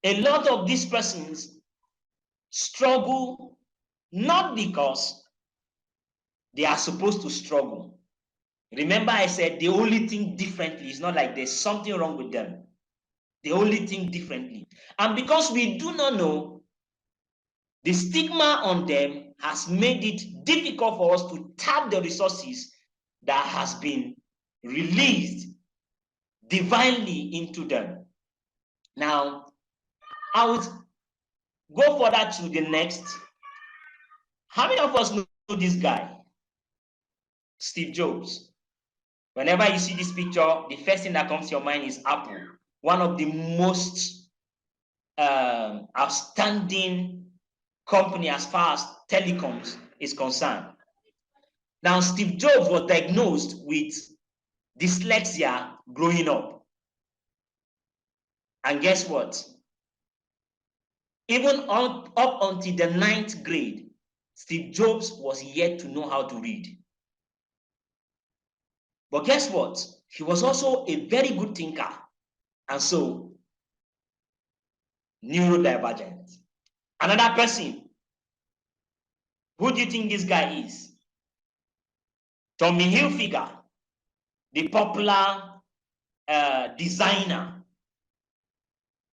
A lot of these persons struggle not because they are supposed to struggle. Remember, I said they only think differently. It's not like there's something wrong with them. They only think differently. And because we do not know, the stigma on them has made it difficult for us to tap the resources that has been released divinely into them. Now, I would go further to the next. How many of us know this guy? Steve Jobs. Whenever you see this picture, the first thing that comes to your mind is Apple, one of the most outstanding company as far as telecoms is concerned. Now, Steve Jobs was diagnosed with dyslexia growing up. And guess what? Even up until the 9th grade, Steve Jobs was yet to know how to read. But guess what? He was also a very good thinker. And so, neurodivergent. Another person, who do you think this guy is? Tommy Hilfiger, the popular designer.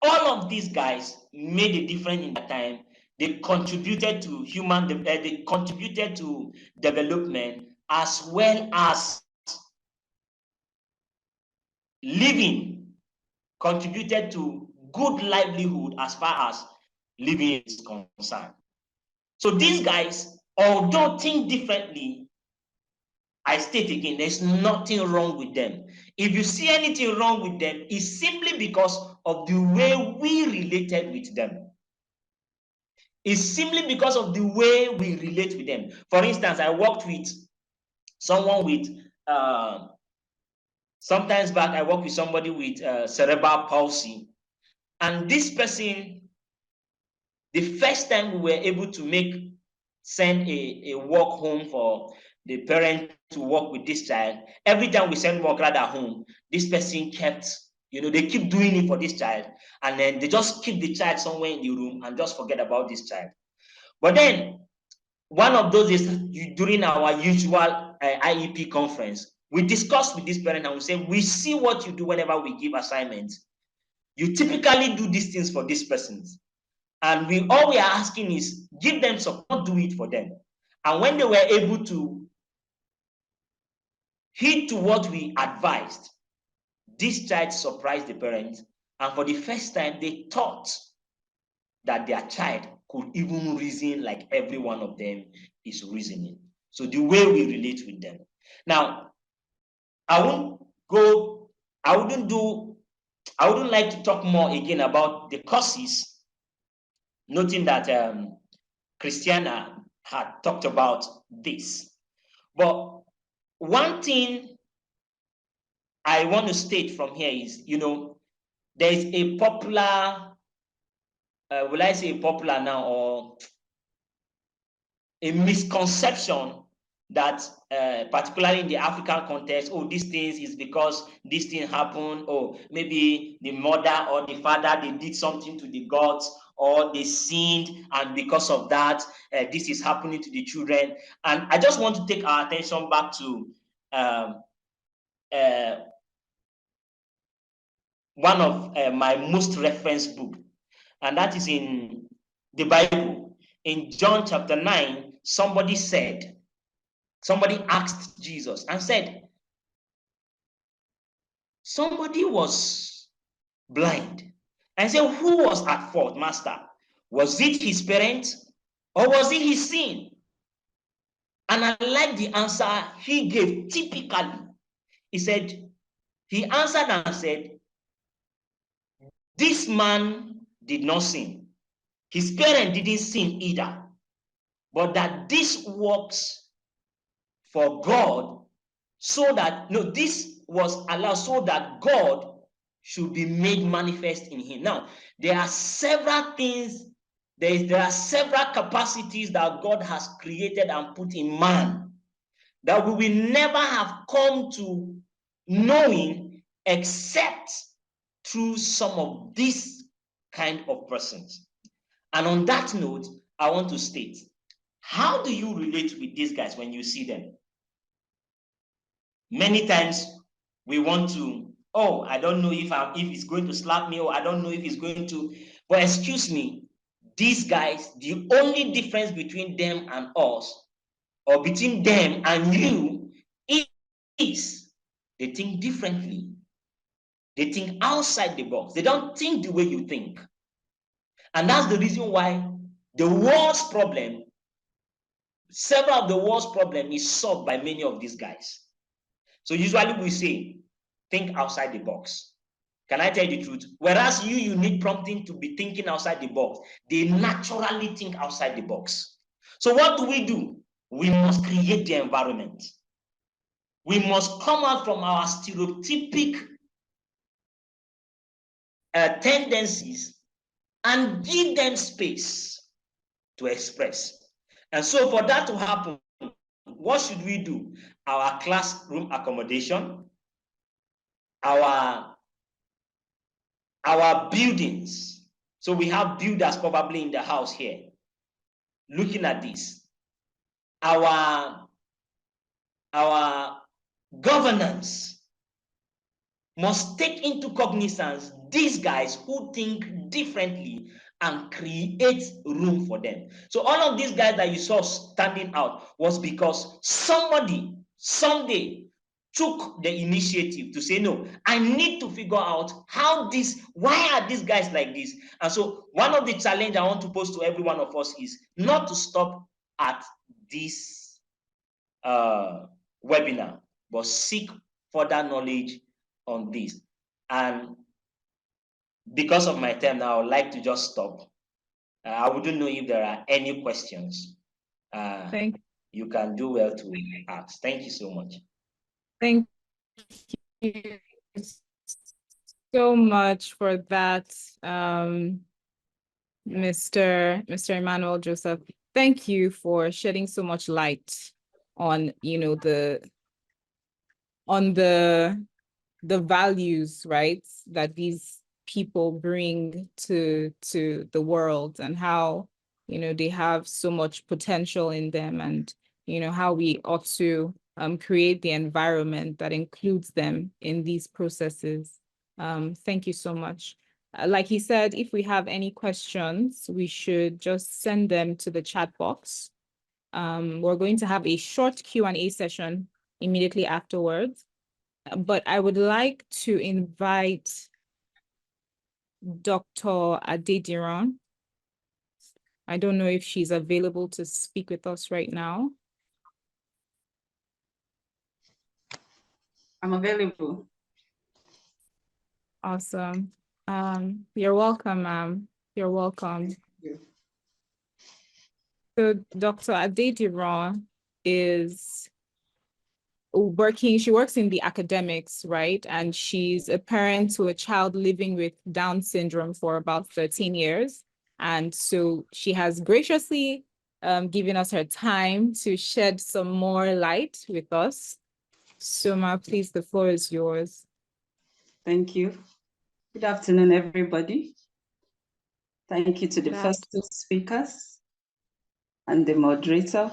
All of these guys made a difference in that time. They contributed to they contributed to development as well as living, contributed to good livelihood as far as living is concerned. So these guys, although think differently, I state again, there's nothing wrong with them. If you see anything wrong with them, it's simply because of the way we related with them. It's simply because of the way we relate with them. For instance, I worked with someone with, sometimes back, I worked with somebody with cerebral palsy. And this person, the first time we were able to send a work home for the parent to work with this child, every time we send work rather home, this person kept, they keep doing it for this child, and then they just keep the child somewhere in the room and just forget about this child. But then, one of those is during our usual IEP conference, we discuss with this parent and we say, we see what you do whenever we give assignments. You typically do these things for these persons. And all we are asking is give them support, do it for them. And when they were able to heed to what we advised, this child surprised the parents. And for the first time, they thought that their child could even reason like every one of them is reasoning. So the way we relate with them. Now, I wouldn't like to talk more again about the causes, noting that Christiana had talked about this. But one thing I want to state from here is, there is a popular, will I say popular now, or a misconception that particularly in the African context, oh, these things is because this thing happened, or maybe the mother or the father, they did something to the gods, or they sinned, and because of that, this is happening to the children. And I just want to take our attention back to one of my most referenced book, and that is in the Bible. In John chapter 9, somebody asked Jesus and said, somebody was blind. And said, who was at fault, Master? Was it his parents or was it his sin? And I like the answer he gave typically. He answered and said, this man did not sin. His parent didn't sin either. But that this works for God so that, no, this was allowed so that God should be made manifest in him. Now, there are several things, there are several capacities that God has created and put in man that we will never have come to knowing except through some of these kind of persons. And on that note, I want to state, how do you relate with these guys when you see them? Many times we want to, oh, I don't know if he's going to slap me, or I don't know if he's going to, but excuse me, these guys, the only difference between them and us, or between them and you, is they think differently. They think outside the box. They don't think the way you think. And that's the reason why the world's problem, several of the world's problem is solved by many of these guys. So usually we say, think outside the box. Can I tell you the truth? Whereas you need prompting to be thinking outside the box, they naturally think outside the box. So what do? We must create the environment. We must come out from our stereotypic tendencies and give them space to express. And so for that to happen, what should we do? Our classroom accommodation, our buildings. So we have builders probably in the house here looking at this. Our governance must take into cognizance these guys who think differently and create room for them. So all of these guys that you saw standing out was because somebody someday took the initiative to say, no, I need to figure out why are these guys like this? And so one of the challenge I want to pose to every one of us is not to stop at this webinar, but seek further knowledge on this. And because of my time now, I would like to just stop. I wouldn't know if there are any questions. You can do well to ask. Thank you so much. Thank you so much for that, Mr. Emmanuel Joseph. Thank you for shedding so much light on, the values, right, that these people bring to the world, and how, they have so much potential in them, and, how we ought to create the environment that includes them in these processes. Thank you so much. Like he said, if we have any questions, we should just send them to the chat box. We're going to have a short Q&A session immediately afterwards. But I would like to invite Dr. Adediran. I don't know if she's available to speak with us right now. I'm available. Awesome. You're welcome, ma'am. You're welcome. Yeah. So Dr. Adediran is she works in the academics, right? And she's a parent to a child living with Down syndrome for about 13 years. And so she has graciously given us her time to shed some more light with us. Soma, please, the floor is yours. Thank you. Good afternoon, everybody. Thank you to the first two speakers and the moderator.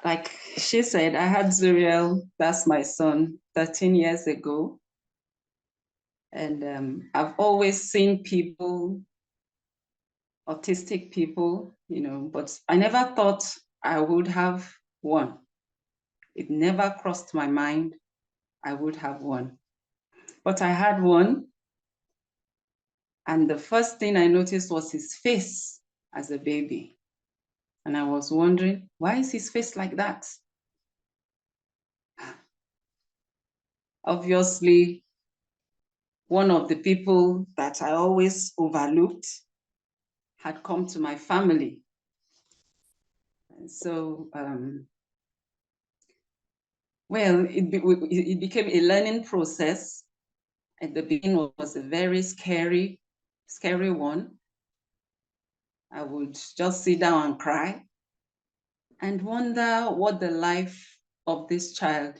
Like she said, I had Zuriel, that's my son, 13 years ago. And I've always seen people, autistic people, you know, but I never thought I would have one. It never crossed my mind I would have one. But I had one. And the first thing I noticed was his face as a baby. And I was wondering, why is his face like that? Obviously, one of the people that I always overlooked had come to my family. And so, well, it became a learning process. At the beginning, it was a very scary one. I would just sit down and cry and wonder what the life of this child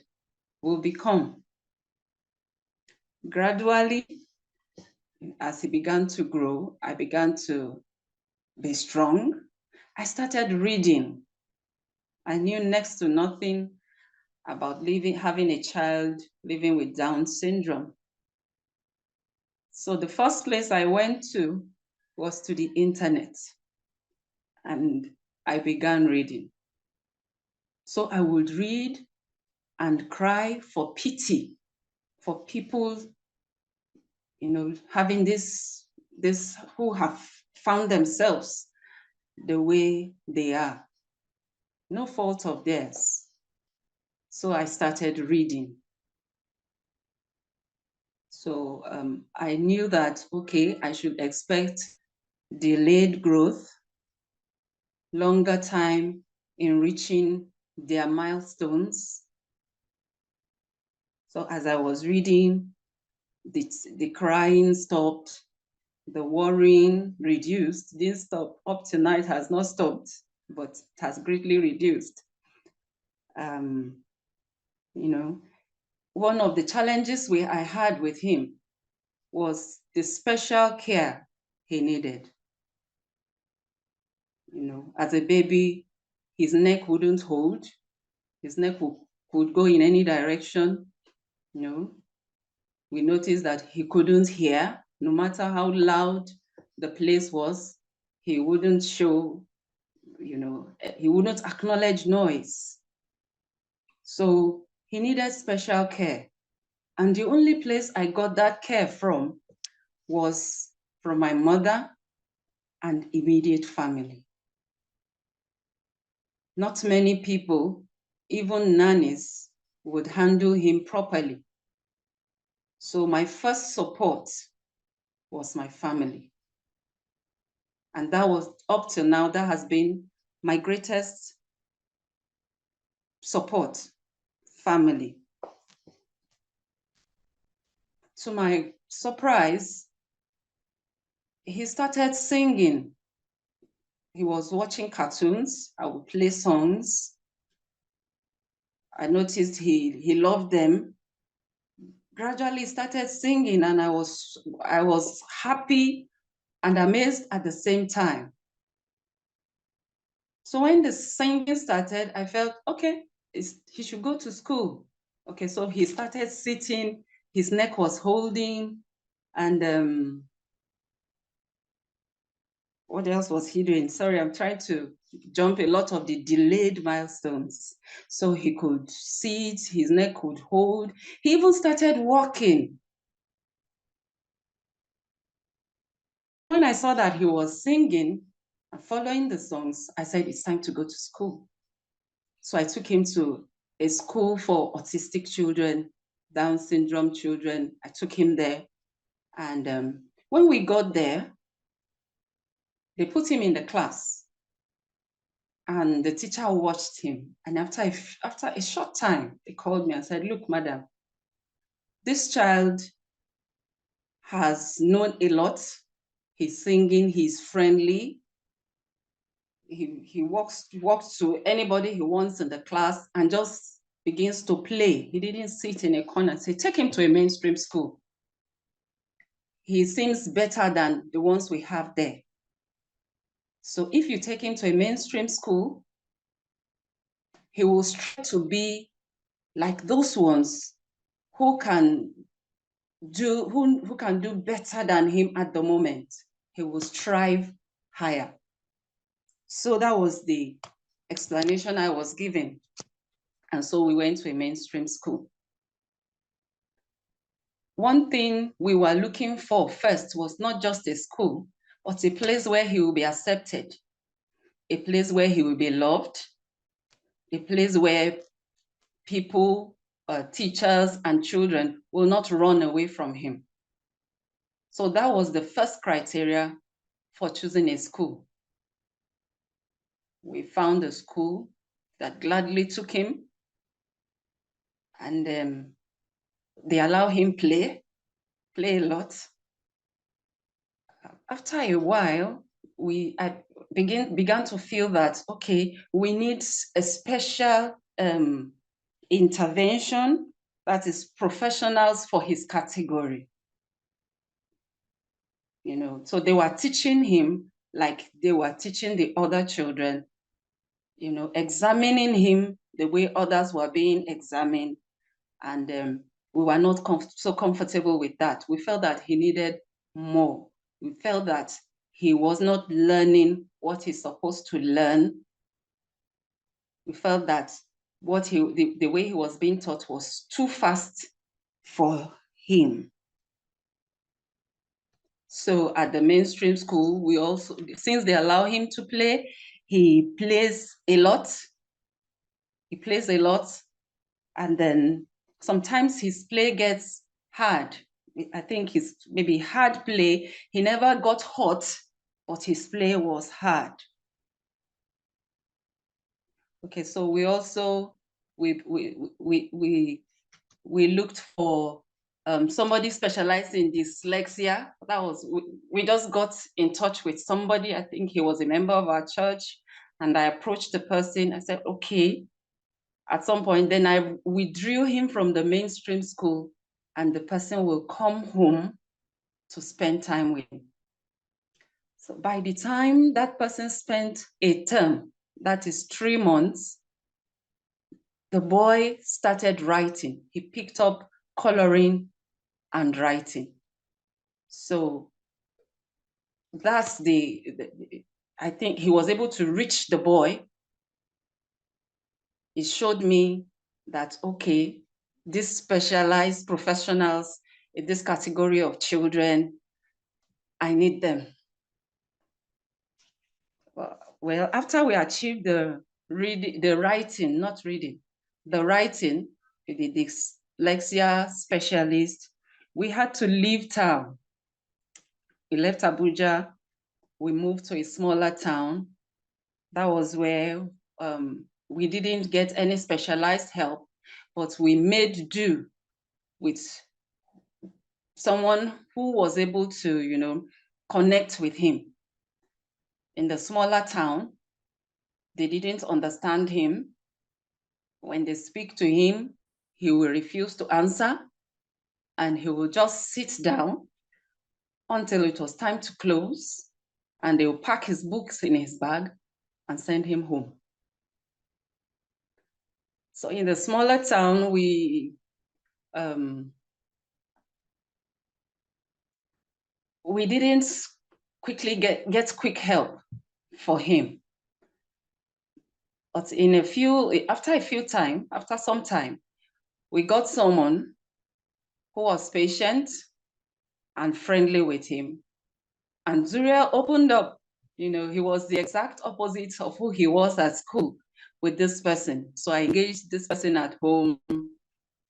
will become. Gradually, as he began to grow, I began to be strong. I started reading. I knew next to nothing about having a child living with Down syndrome. So the first place I went to was to the internet, and I began reading. So I would read and cry for pity for people, you know, having this who have found themselves the way they are, no fault of theirs. So I started reading. So I knew that, okay, I should expect delayed growth, longer time in reaching their milestones. So as I was reading, the crying stopped, the worrying reduced, didn't stop, up to now it has not stopped, but it has greatly reduced. You know, one of the challenges I had with him was the special care he needed. You know, as a baby, his neck wouldn't hold, his neck would go in any direction. You know, we noticed that he couldn't hear, no matter how loud the place was, he wouldn't show, you know, he wouldn't acknowledge noise. So he needed special care. And the only place I got that care from was from my mother and immediate family. Not many people, even nannies, would handle him properly. So my first support was my family. And that was, up to now, that has been my greatest support, family. To my surprise, he started singing. He was watching cartoons. I would play songs. I noticed he loved them. Gradually started singing, and I was happy and amazed at the same time. So when the singing started, I felt, okay, he should go to school. Okay, so he started sitting, his neck was holding, and what else was he doing? Sorry, I'm trying to jump a lot of the delayed milestones. So he could sit, his neck could hold. He even started walking. When I saw that he was singing and following the songs, I said, it's time to go to school. So I took him to a school for autistic children, Down syndrome children. I took him there. And when we got there, they put him in the class. And the teacher watched him. And after a short time, they called me and said, look, madam, this child has known a lot. He's singing, he's friendly. He walks to anybody he wants in the class and just begins to play. He didn't sit in a corner and say, take him to a mainstream school. He seems better than the ones we have there. So if you take him to a mainstream school, he will strive to be like those ones who can do better than him at the moment. He will strive higher. So that was the explanation I was given. And so we went to a mainstream school. One thing we were looking for first was not just a school, but a place where he will be accepted, a place where he will be loved, a place where people, teachers and children will not run away from him. So that was the first criteria for choosing a school. We found a school that gladly took him, and they allow him play a lot. After a while, I began to feel that, okay, we need a special intervention, that is professionals for his category. You know, so they were teaching him like they were teaching the other children, you know, examining him the way others were being examined. And we were not so comfortable with that. We felt that he needed more. We felt that he was not learning what he's supposed to learn. We felt that the way he was being taught was too fast for him. So at the mainstream school, we also, since they allow him to play, he plays a lot. He plays a lot. And then sometimes his play gets hard. I think his maybe hard play. He never got hot, but his play was hard. Okay, so we also we looked for somebody specialized in dyslexia. That was we just got in touch with somebody. I think he was a member of our church, and I approached the person. I said, okay. At some point, then I withdrew him from the mainstream school, and the person will come home to spend time with him. So by the time that person spent a term, that is 3 months, the boy started writing. He picked up coloring and writing. So that's I think he was able to reach the boy. It showed me that, okay, these specialized professionals in this category of children, I need them. Well, after we achieved the writing, the dyslexia specialist, we had to leave town. We left Abuja, we moved to a smaller town. That was where we didn't get any specialized help, but we made do with someone who was able to, you know, connect with him. In the smaller town, they didn't understand him. When they speak to him, he will refuse to answer, and he will just sit down until it was time to close, and they will pack his books in his bag and send him home. So in the smaller town, we didn't quickly get quick help for him. But after some time, we got someone who was patient and friendly with him. And Zuriel opened up. You know, he was the exact opposite of who he was at school with this person. So I engaged this person at home,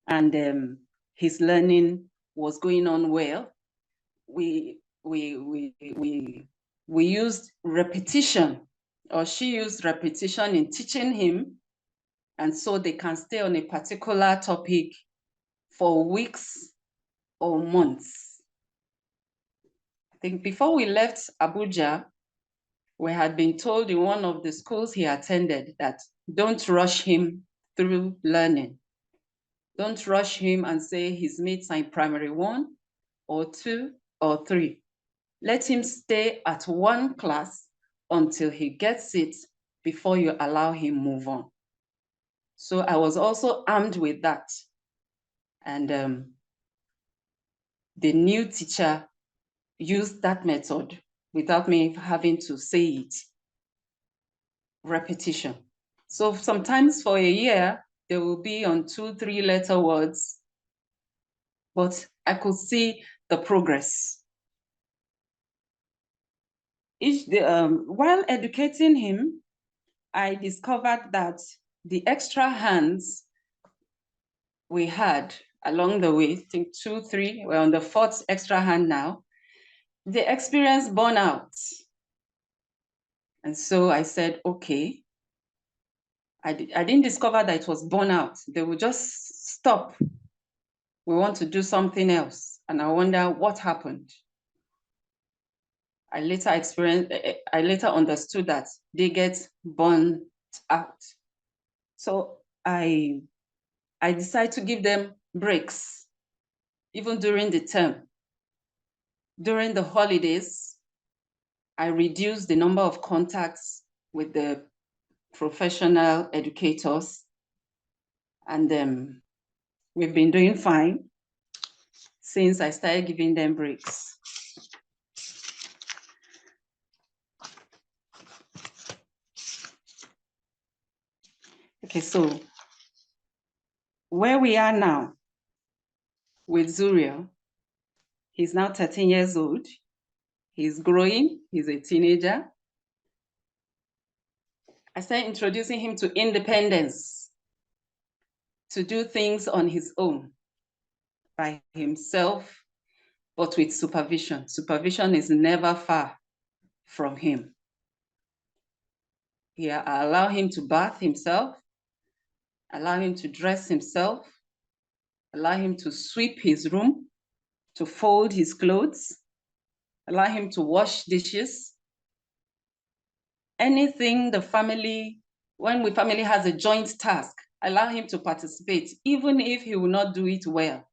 and his learning was going on well. We used repetition or she used repetition in teaching him, and so they can stay on a particular topic for weeks or months. I think before we left Abuja, we had been told in one of the schools he attended that don't rush him through learning. Don't rush him and say his mates are in primary 1 or 2 or 3. Let him stay at one class until he gets it before you allow him move on. So I was also armed with that. And the new teacher used that method without me having to say it. Repetition. So sometimes for a year, they will be on 2-3 letter words, but I could see the progress. While educating him, I discovered that the extra hands we had along the way, I think 2, 3, we're on the 4th extra hand now, they experienced burnout. And so I said, okay, I didn't discover that it was burnout. They would just stop. We want to do something else. And I wonder what happened. I later understood that they get burnt out. So I decided to give them breaks, even during the term. During the holidays, I reduced the number of contacts with the professional educators, and we've been doing fine since I started giving them breaks. Okay, so where we are now with Zuriel, he's now 13 years old. He's growing, he's a teenager. I started introducing him to independence, to do things on his own, by himself, but with supervision. Supervision is never far from him. Yeah, I allow him to bath himself, allow him to dress himself, allow him to sweep his room, to fold his clothes, allow him to wash dishes. Anything the family, when the family has a joint task, allow him to participate, even if he will not do it well.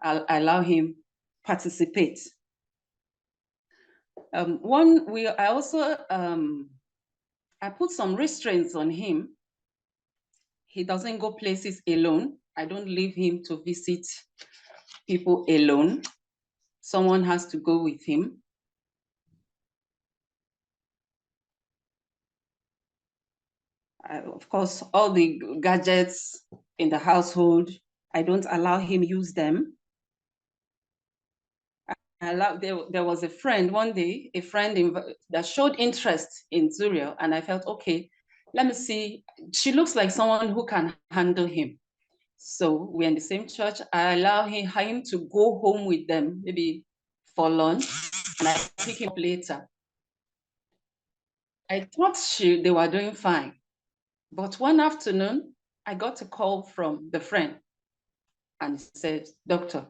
I'll allow him participate. I put some restraints on him. He doesn't go places alone. I don't leave him to visit people alone. Someone has to go with him. Of course, all the gadgets in the household, I don't allow him use them. There was a friend one day, that showed interest in Zuriel, and I felt, okay, let me see. She looks like someone who can handle him. So we're in the same church. I allow him to go home with them, maybe for lunch, and I pick him up later. I thought they were doing fine. But one afternoon, I got a call from the friend and said, "Doctor,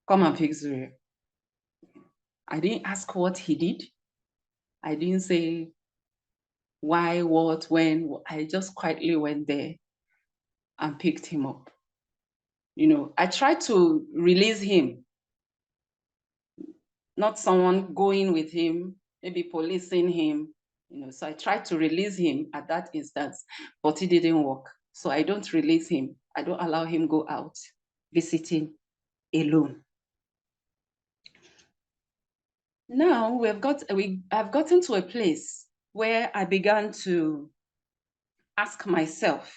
come and pick Zuriel." I didn't ask what he did. I didn't say why, what, when. I just quietly went there and picked him up. You know, I tried to release him, not someone going with him, maybe policing him. You know, so I tried to release him at that instance, but it didn't work. So I don't release him. I don't allow him go out visiting alone. Now I've gotten to a place where I began to ask myself,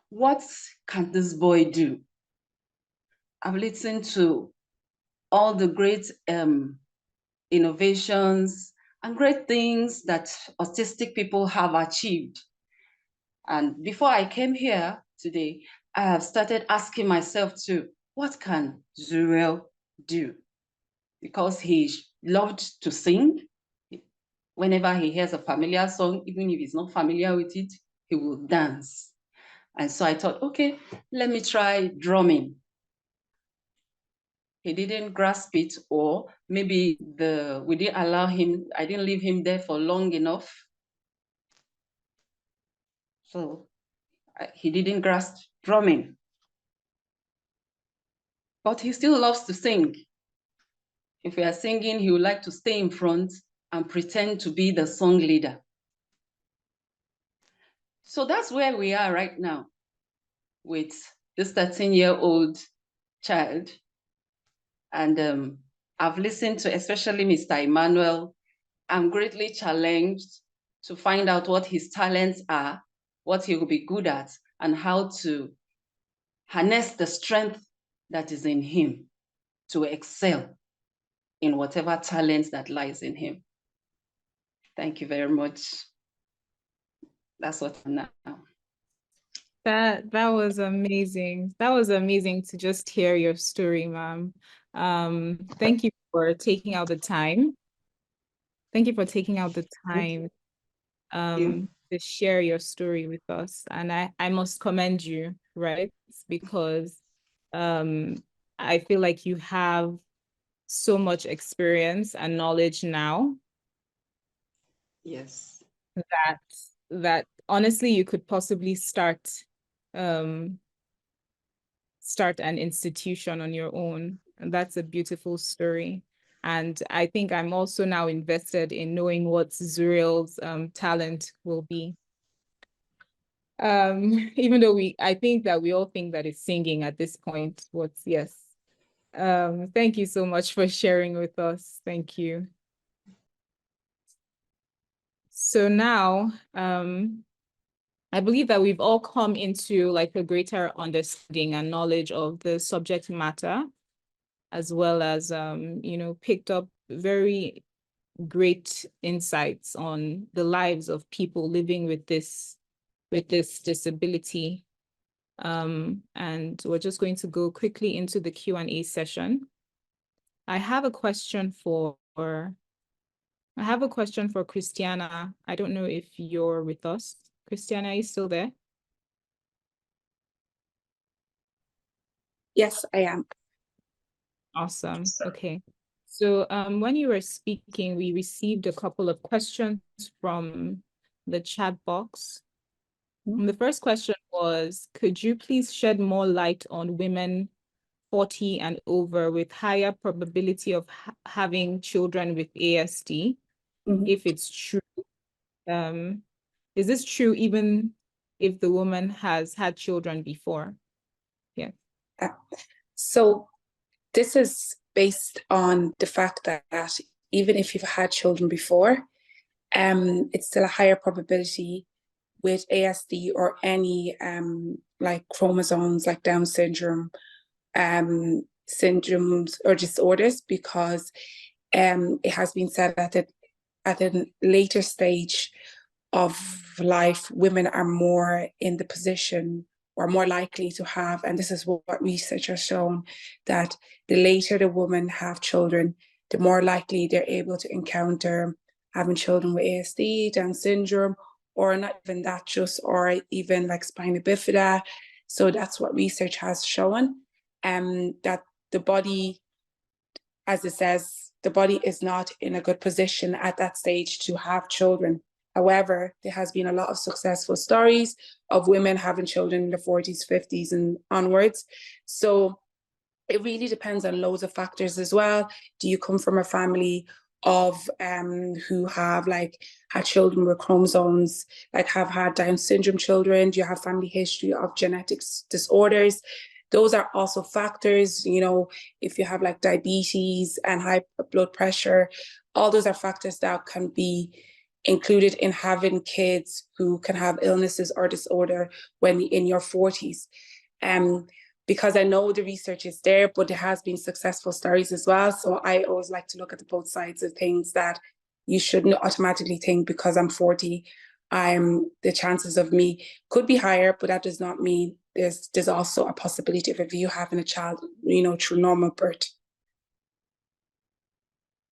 what can this boy do? I've listened to all the great innovations and great things that autistic people have achieved. And before I came here today, I have started asking myself too, what can Zuriel do? Because he loved to sing. Whenever he hears a familiar song, even if he's not familiar with it, he will dance. And so I thought, okay, let me try drumming. He didn't grasp it, or maybe we didn't allow him, I didn't leave him there for long enough. So he didn't grasp drumming. But he still loves to sing. If we are singing, he would like to stay in front and pretend to be the song leader. So that's where we are right now with this 13-year-old child. And I've listened to especially Mr. Emmanuel. I'm greatly challenged to find out what his talents are, what he will be good at, and how to harness the strength that is in him to excel in whatever talent that lies in him. Thank you very much. That's what I'm now. That was amazing. That was amazing to just hear your story, ma'am. Thank you for taking out the time. Thank you for taking out the time to share your story with us. And I must commend you, right? Because I feel like you have so much experience and knowledge now. Yes. That honestly you could possibly start an institution on your own. And that's a beautiful story. And I think I'm also now invested in knowing what Zuriel's talent will be. Even though I think that we all think that it's singing at this point, but yes. Thank you so much for sharing with us. Thank you. So now, I believe that we've all come into like a greater understanding and knowledge of the subject matter, as well as, picked up very great insights on the lives of people living with this disability. And we're just going to go quickly into the Q&A session. I have a question for Christiana. I don't know if you're with us. Christiana, are you still there? Yes, I am. Awesome. Okay. So when you were speaking, we received a couple of questions from the chat box. The first question was, could you please shed more light on women 40 and over with higher probability of having children with ASD, if it's true? Is this true even if the woman has had children before? Yeah. So this is based on the fact that even if you've had children before, it's still a higher probability with ASD or any like chromosomes like Down syndrome, syndromes or disorders, because it has been said that at a later stage of life, women are more in the position or more likely to have, and this is what research has shown, that the later the women have children, the more likely they're able to encounter having children with ASD, Down syndrome, or not even that, just, or even like spina bifida. So that's what research has shown, that the body, as it says, the body is not in a good position at that stage to have children. However, there has been a lot of successful stories of women having children in the 40s, 50s and onwards. So it really depends on loads of factors as well. Do you come from a family of who have like had children with chromosomes, like have had Down syndrome children? Do you have family history of genetic disorders? Those are also factors. You know, if you have like diabetes and high blood pressure, all those are factors that can be included in having kids who can have illnesses or disorder when in your 40s. Because I know the research is there, but there has been successful stories as well. So I always like to look at the both sides of things, that you shouldn't automatically think because I'm 40, the chances of me could be higher, but that does not mean there's also a possibility of you having a child, you know, through normal birth.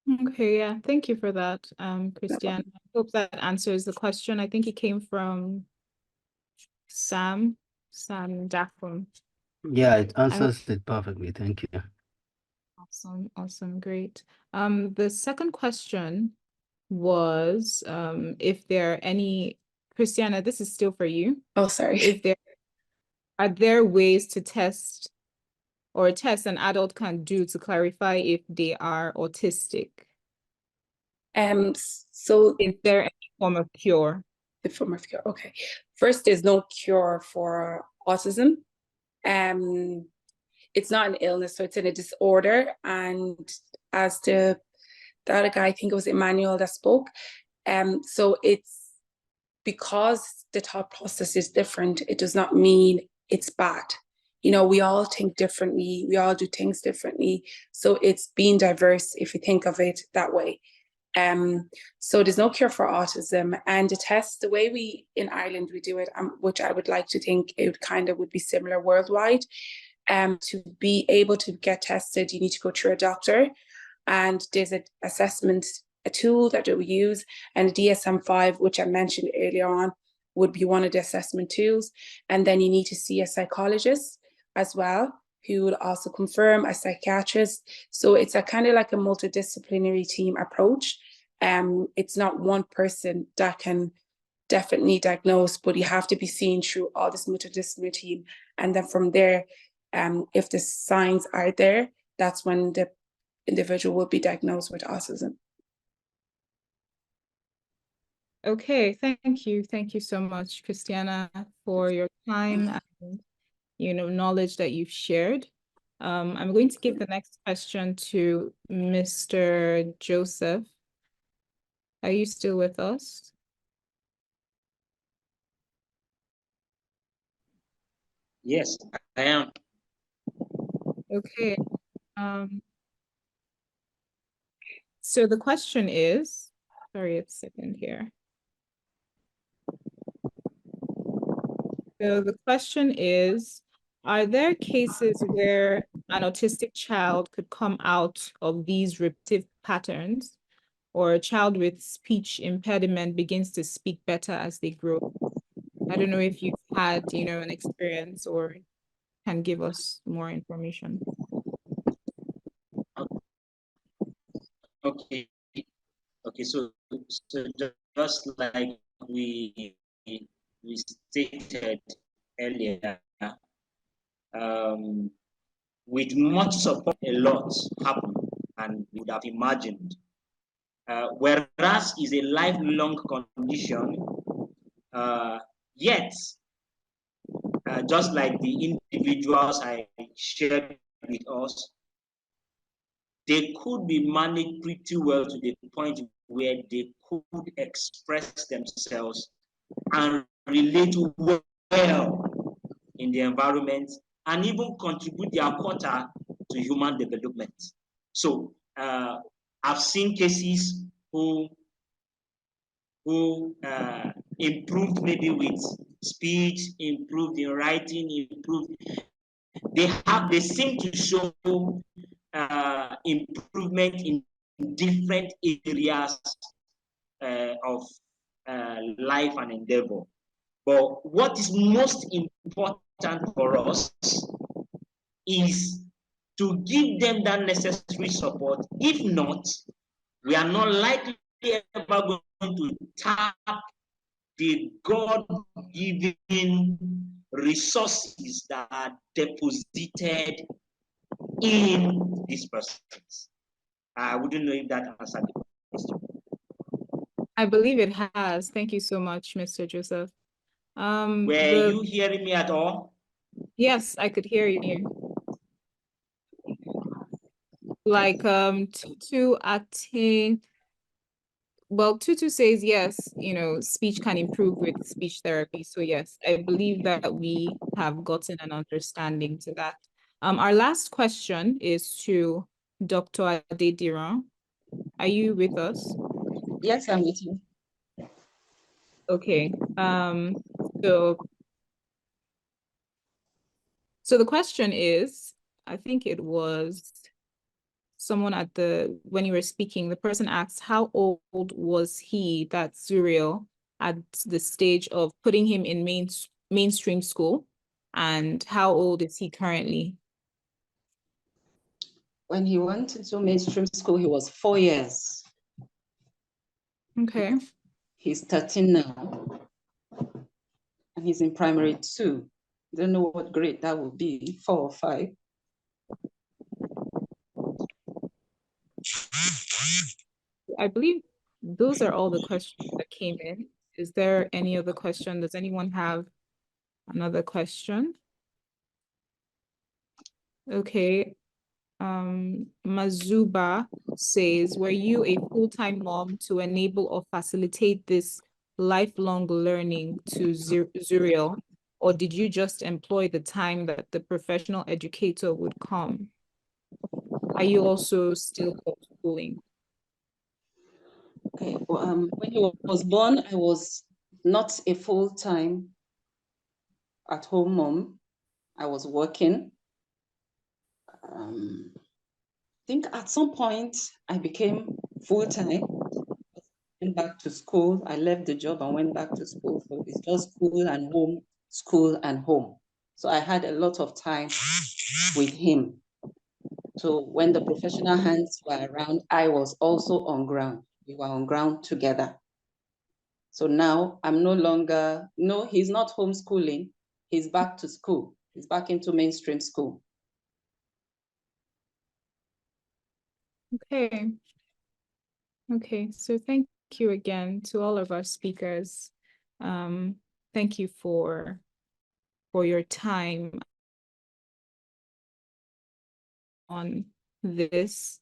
Okay, yeah, thank you for that, Christiane. I hope that answers the question. I think it came from Sam Daphne. Yeah, it answers it perfectly. Thank you. Awesome, great. The second question was if there are any, Christiana, this is still for you. Oh, sorry. If are there ways to test or tests an adult can do to clarify if they are autistic? So is there any form of cure? The form of cure. Okay. First, there's no cure for autism. It's not an illness, so it's in a disorder. And as the other guy, I think it was Emmanuel that spoke. So it's because the thought process is different, it does not mean it's bad. You know, we all think differently, we all do things differently. So it's being diverse if you think of it that way. So there's no cure for autism, and the test, the way we in Ireland we do it, which I would like to think it kind of would be similar worldwide. To be able to get tested, you need to go through a doctor, and there's an assessment, a tool that we use, and the DSM-5, which I mentioned earlier on, would be one of the assessment tools. And then you need to see a psychologist as well, who will also confirm, a psychiatrist. So it's a kind of like a multidisciplinary team approach. It's not one person that can definitely diagnose, but you have to be seen through all this multidisciplinary team. And then from there, if the signs are there, that's when the individual will be diagnosed with autism. Okay, thank you. Thank you so much, Christiana, for your time and knowledge that you've shared. I'm going to give the next question to Mr. Joseph. Are you still with us? Yes, I am. Okay. So the question is, sorry, a second here. So the question is, are there cases where an autistic child could come out of these repetitive patterns, or a child with speech impediment begins to speak better as they grow? I don't know if you've had, an experience or can give us more information. Okay. Okay, so just like we stated earlier, with much support, a lot happened and we would have imagined. Whereas is a lifelong condition, yet, just like the individuals I shared with us, they could be managed pretty well to the point where they could express themselves and relate well in the environment and even contribute their quota to human development. So I've seen cases who improved maybe with speech, improved in writing, improved. They seem to show improvement in different areas of life and endeavor. But what is most important for us is to give them that necessary support. If not, we are not likely ever going to tap the God-given resources that are deposited in these persons. I wouldn't know if that answered the question. I believe it has. Thank you so much, Mr. Joseph. Were you hearing me at all? Yes, I could hear you. Like Tutu acting. Well, Tutu says yes, speech can improve with speech therapy. So yes, I believe that we have gotten an understanding to that. Our last question is to Dr. Adediran. Are you with us? Yes, I'm with you. Okay. So the question is, I think it was, someone when you were speaking, the person asked, how old was he, that's Zuriel, at the stage of putting him in mainstream school? And how old is he currently? When he went into mainstream school, he was 4 years. Okay. He's 13 now. And he's in primary 2. Don't know what grade that will be, 4 or 5. I believe those are all the questions that came in. Is there any other question? Does anyone have another question? Okay. Mazuba says, were you a full-time mom to enable or facilitate this lifelong learning to Zuriel, or did you just employ the time that the professional educator would come? Are you also still homeschooling? Okay. Well, when he was born, I was not a full-time at-home mom. I was working. I think at some point I became full-time. Went back to school. I left the job and went back to school. So it's just school and home, school and home. So I had a lot of time with him. So when the professional hands were around, I was also on ground. We were on ground together. So now I'm no longer, no, he's not homeschooling. He's back to school. He's back into mainstream school. Okay. Okay, so thank you again to all of our speakers. Thank you for your time on this.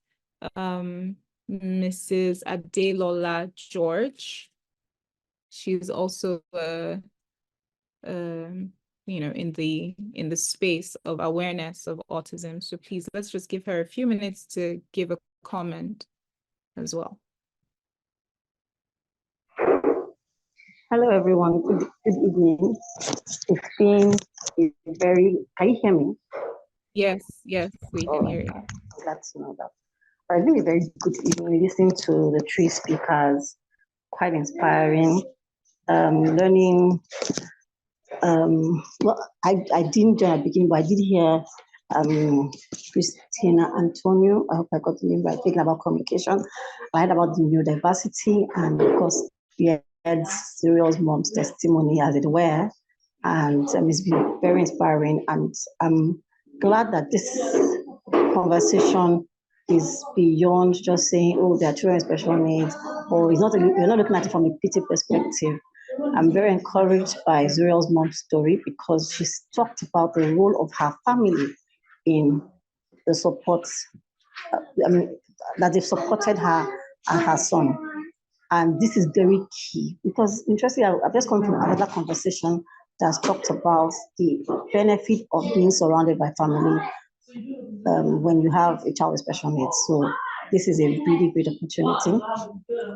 Mrs. Adelola George, she's also you know, in the space of awareness of autism. So please, let's just give her a few minutes to give a comment as well. Hello, everyone. Good evening. It's been a very. Can you hear me? Yes, we can hear you. I'm glad to know that. I think it's very good evening listening to the three speakers. Quite inspiring. Learning. Well, I didn't join at the beginning, but I did hear Christina Antonio. I hope I got the name right. Thinking about communication. I heard about the neurodiversity, and of course, yeah. Zuriel's mom's testimony, as it were, and it's been very inspiring. And I'm glad that this conversation is beyond just saying, "Oh, there are children with special needs," or it's not. You're not looking at it from a pity perspective. I'm very encouraged by Zuriel's mom's story because she's talked about the role of her family in the support. That they've supported her and her son. And this is very key because, interestingly, I've just come from another conversation that's talked about the benefit of being surrounded by family when you have a child with special needs. So this is a really great opportunity.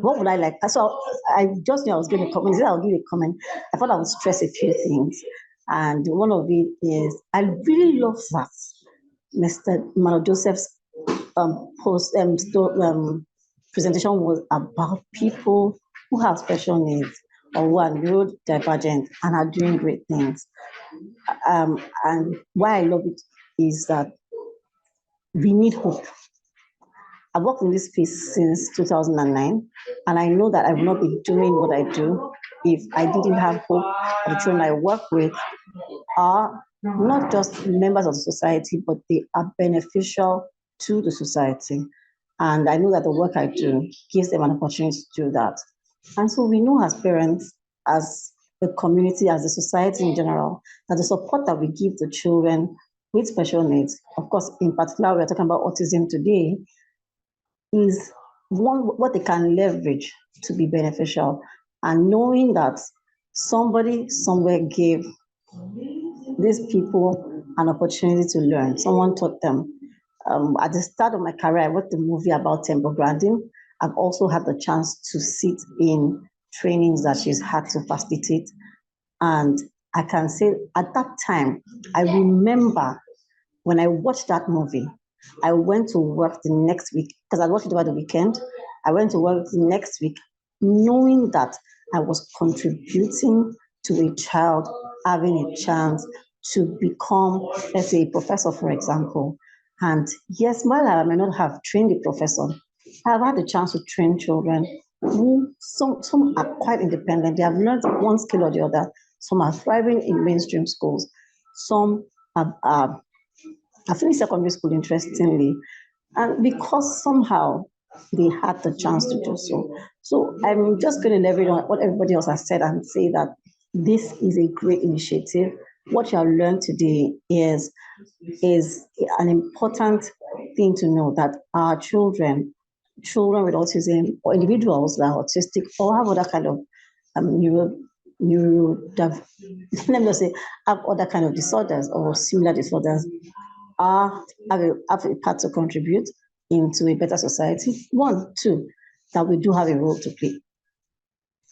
What would I like? So I just knew I was going to comment. I'll give a comment. I thought I would stress a few things. And one of it is, I really love that Mr. Mano Joseph's presentation was about people who have special needs or who are neurodivergent and are doing great things. And why I love it is that we need hope. I've worked in this space since 2009, and I know that I would not be doing what I do if I didn't have hope. The children I work with are not just members of the society, but they are beneficial to the society. And I know that the work I do gives them an opportunity to do that. And so we know as parents, as the community, as the society in general, that the support that we give the children with special needs, of course, in particular, we're talking about autism today, is what they can leverage to be beneficial. And knowing that somebody somewhere gave these people an opportunity to learn, someone taught them. At the start of my career, I wrote a movie about temple granding. I've also had the chance to sit in trainings that she's had to facilitate. And I can say at that time, I remember when I watched that movie, I went to work the next week because I watched it over the weekend. I went to work the next week knowing that I was contributing to a child having a chance to become, let's say, a professor, for example. And yes, while I may not have trained a professor, I've had the chance to train children who some are quite independent. They have learned one skill or the other. Some are thriving in mainstream schools. Some are finished secondary school, interestingly, and because somehow they had the chance to do so. So I'm just going to leverage on what everybody else has said and say that this is a great initiative. What you have learned today is an important thing to know, that our children with autism, or individuals that are autistic or have other kind of let me just say, have other kind of disorders or similar disorders, have a part to contribute into a better society. One, two, that we do have a role to play.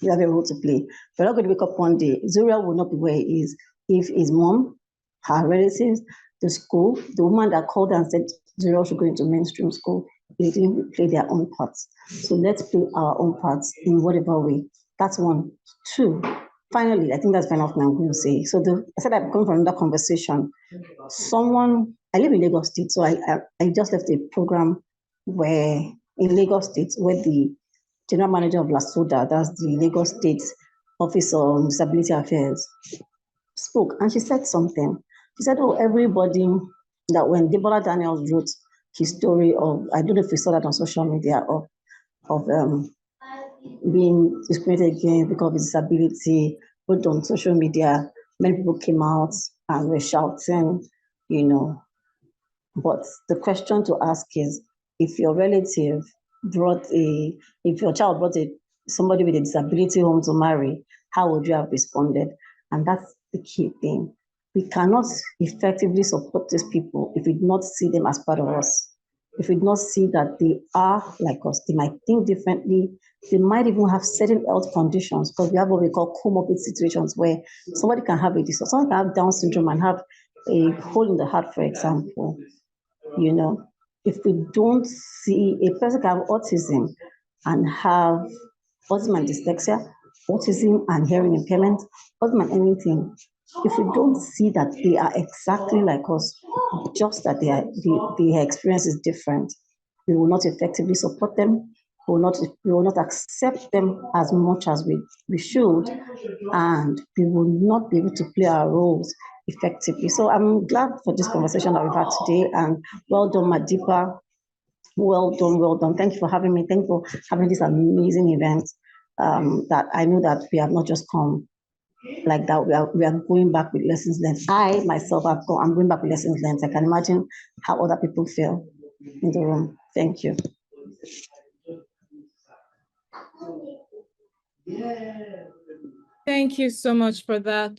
We have a role to play. We're not going to wake up one day. Zuriel will not be where he is if his mom, her relatives, the school, the woman that called and said Zuriel should go into mainstream school, they didn't play their own parts. So let's play our own parts in whatever way. That's one. Two, finally, I think that's enough now I'm going to say. So I said I've come from another conversation. I live in Lagos State, so I just left a program in Lagos State where the general manager of LASODA, that's the Lagos State Office on Disability Affairs, spoke, and she said something. She said, oh, everybody, that when Deborah Daniels wrote his story of, I don't know if you saw that on social media, of being discriminated against because of his disability, put on social media, many people came out and were shouting, But the question to ask is, if your child brought somebody with a disability home to marry, how would you have responded? And that's the key thing. We cannot effectively support these people if we do not see them as part of us. If we do not see that they are like us, they might think differently, they might even have certain health conditions, because we have what we call comorbid situations where somebody can have a disorder, someone can have Down syndrome and have a hole in the heart, for example. If we don't see a person can have autism and have autism and dyslexia, autism and hearing impairment, autism and anything, if we don't see that they are exactly like us, just that their experience is different, we will not effectively support them. We will not accept them as much as we should, and we will not be able to play our roles effectively. So I'm glad for this conversation that we've had today, and well done, Madiba. Well done. Thank you for having me. Thank you for having this amazing event. That I know that we have not just come like that. We are going back with lessons learned. I myself I'm going back with lessons learned. I can imagine how other people feel in the room. Thank you. Thank you so much for that,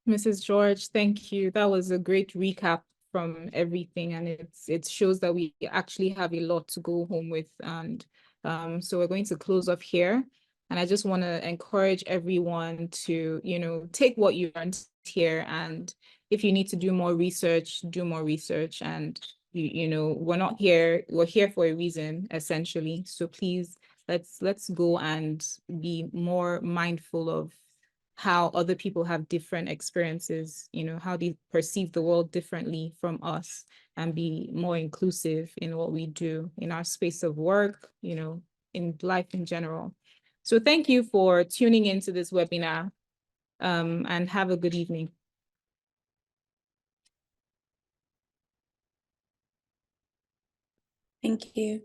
Mrs. George. Thank you. That was a great recap from everything, and it shows that we actually have a lot to go home with. And so we're going to close off here. And I just want to encourage everyone to, take what you learned here, and if you need to do more research, do more research. And we're here for a reason, essentially. So please, let's go and be more mindful of how other people have different experiences, how they perceive the world differently from us, and be more inclusive in what we do in our space of work, in life in general. So thank you for tuning into this webinar, and have a good evening. Thank you.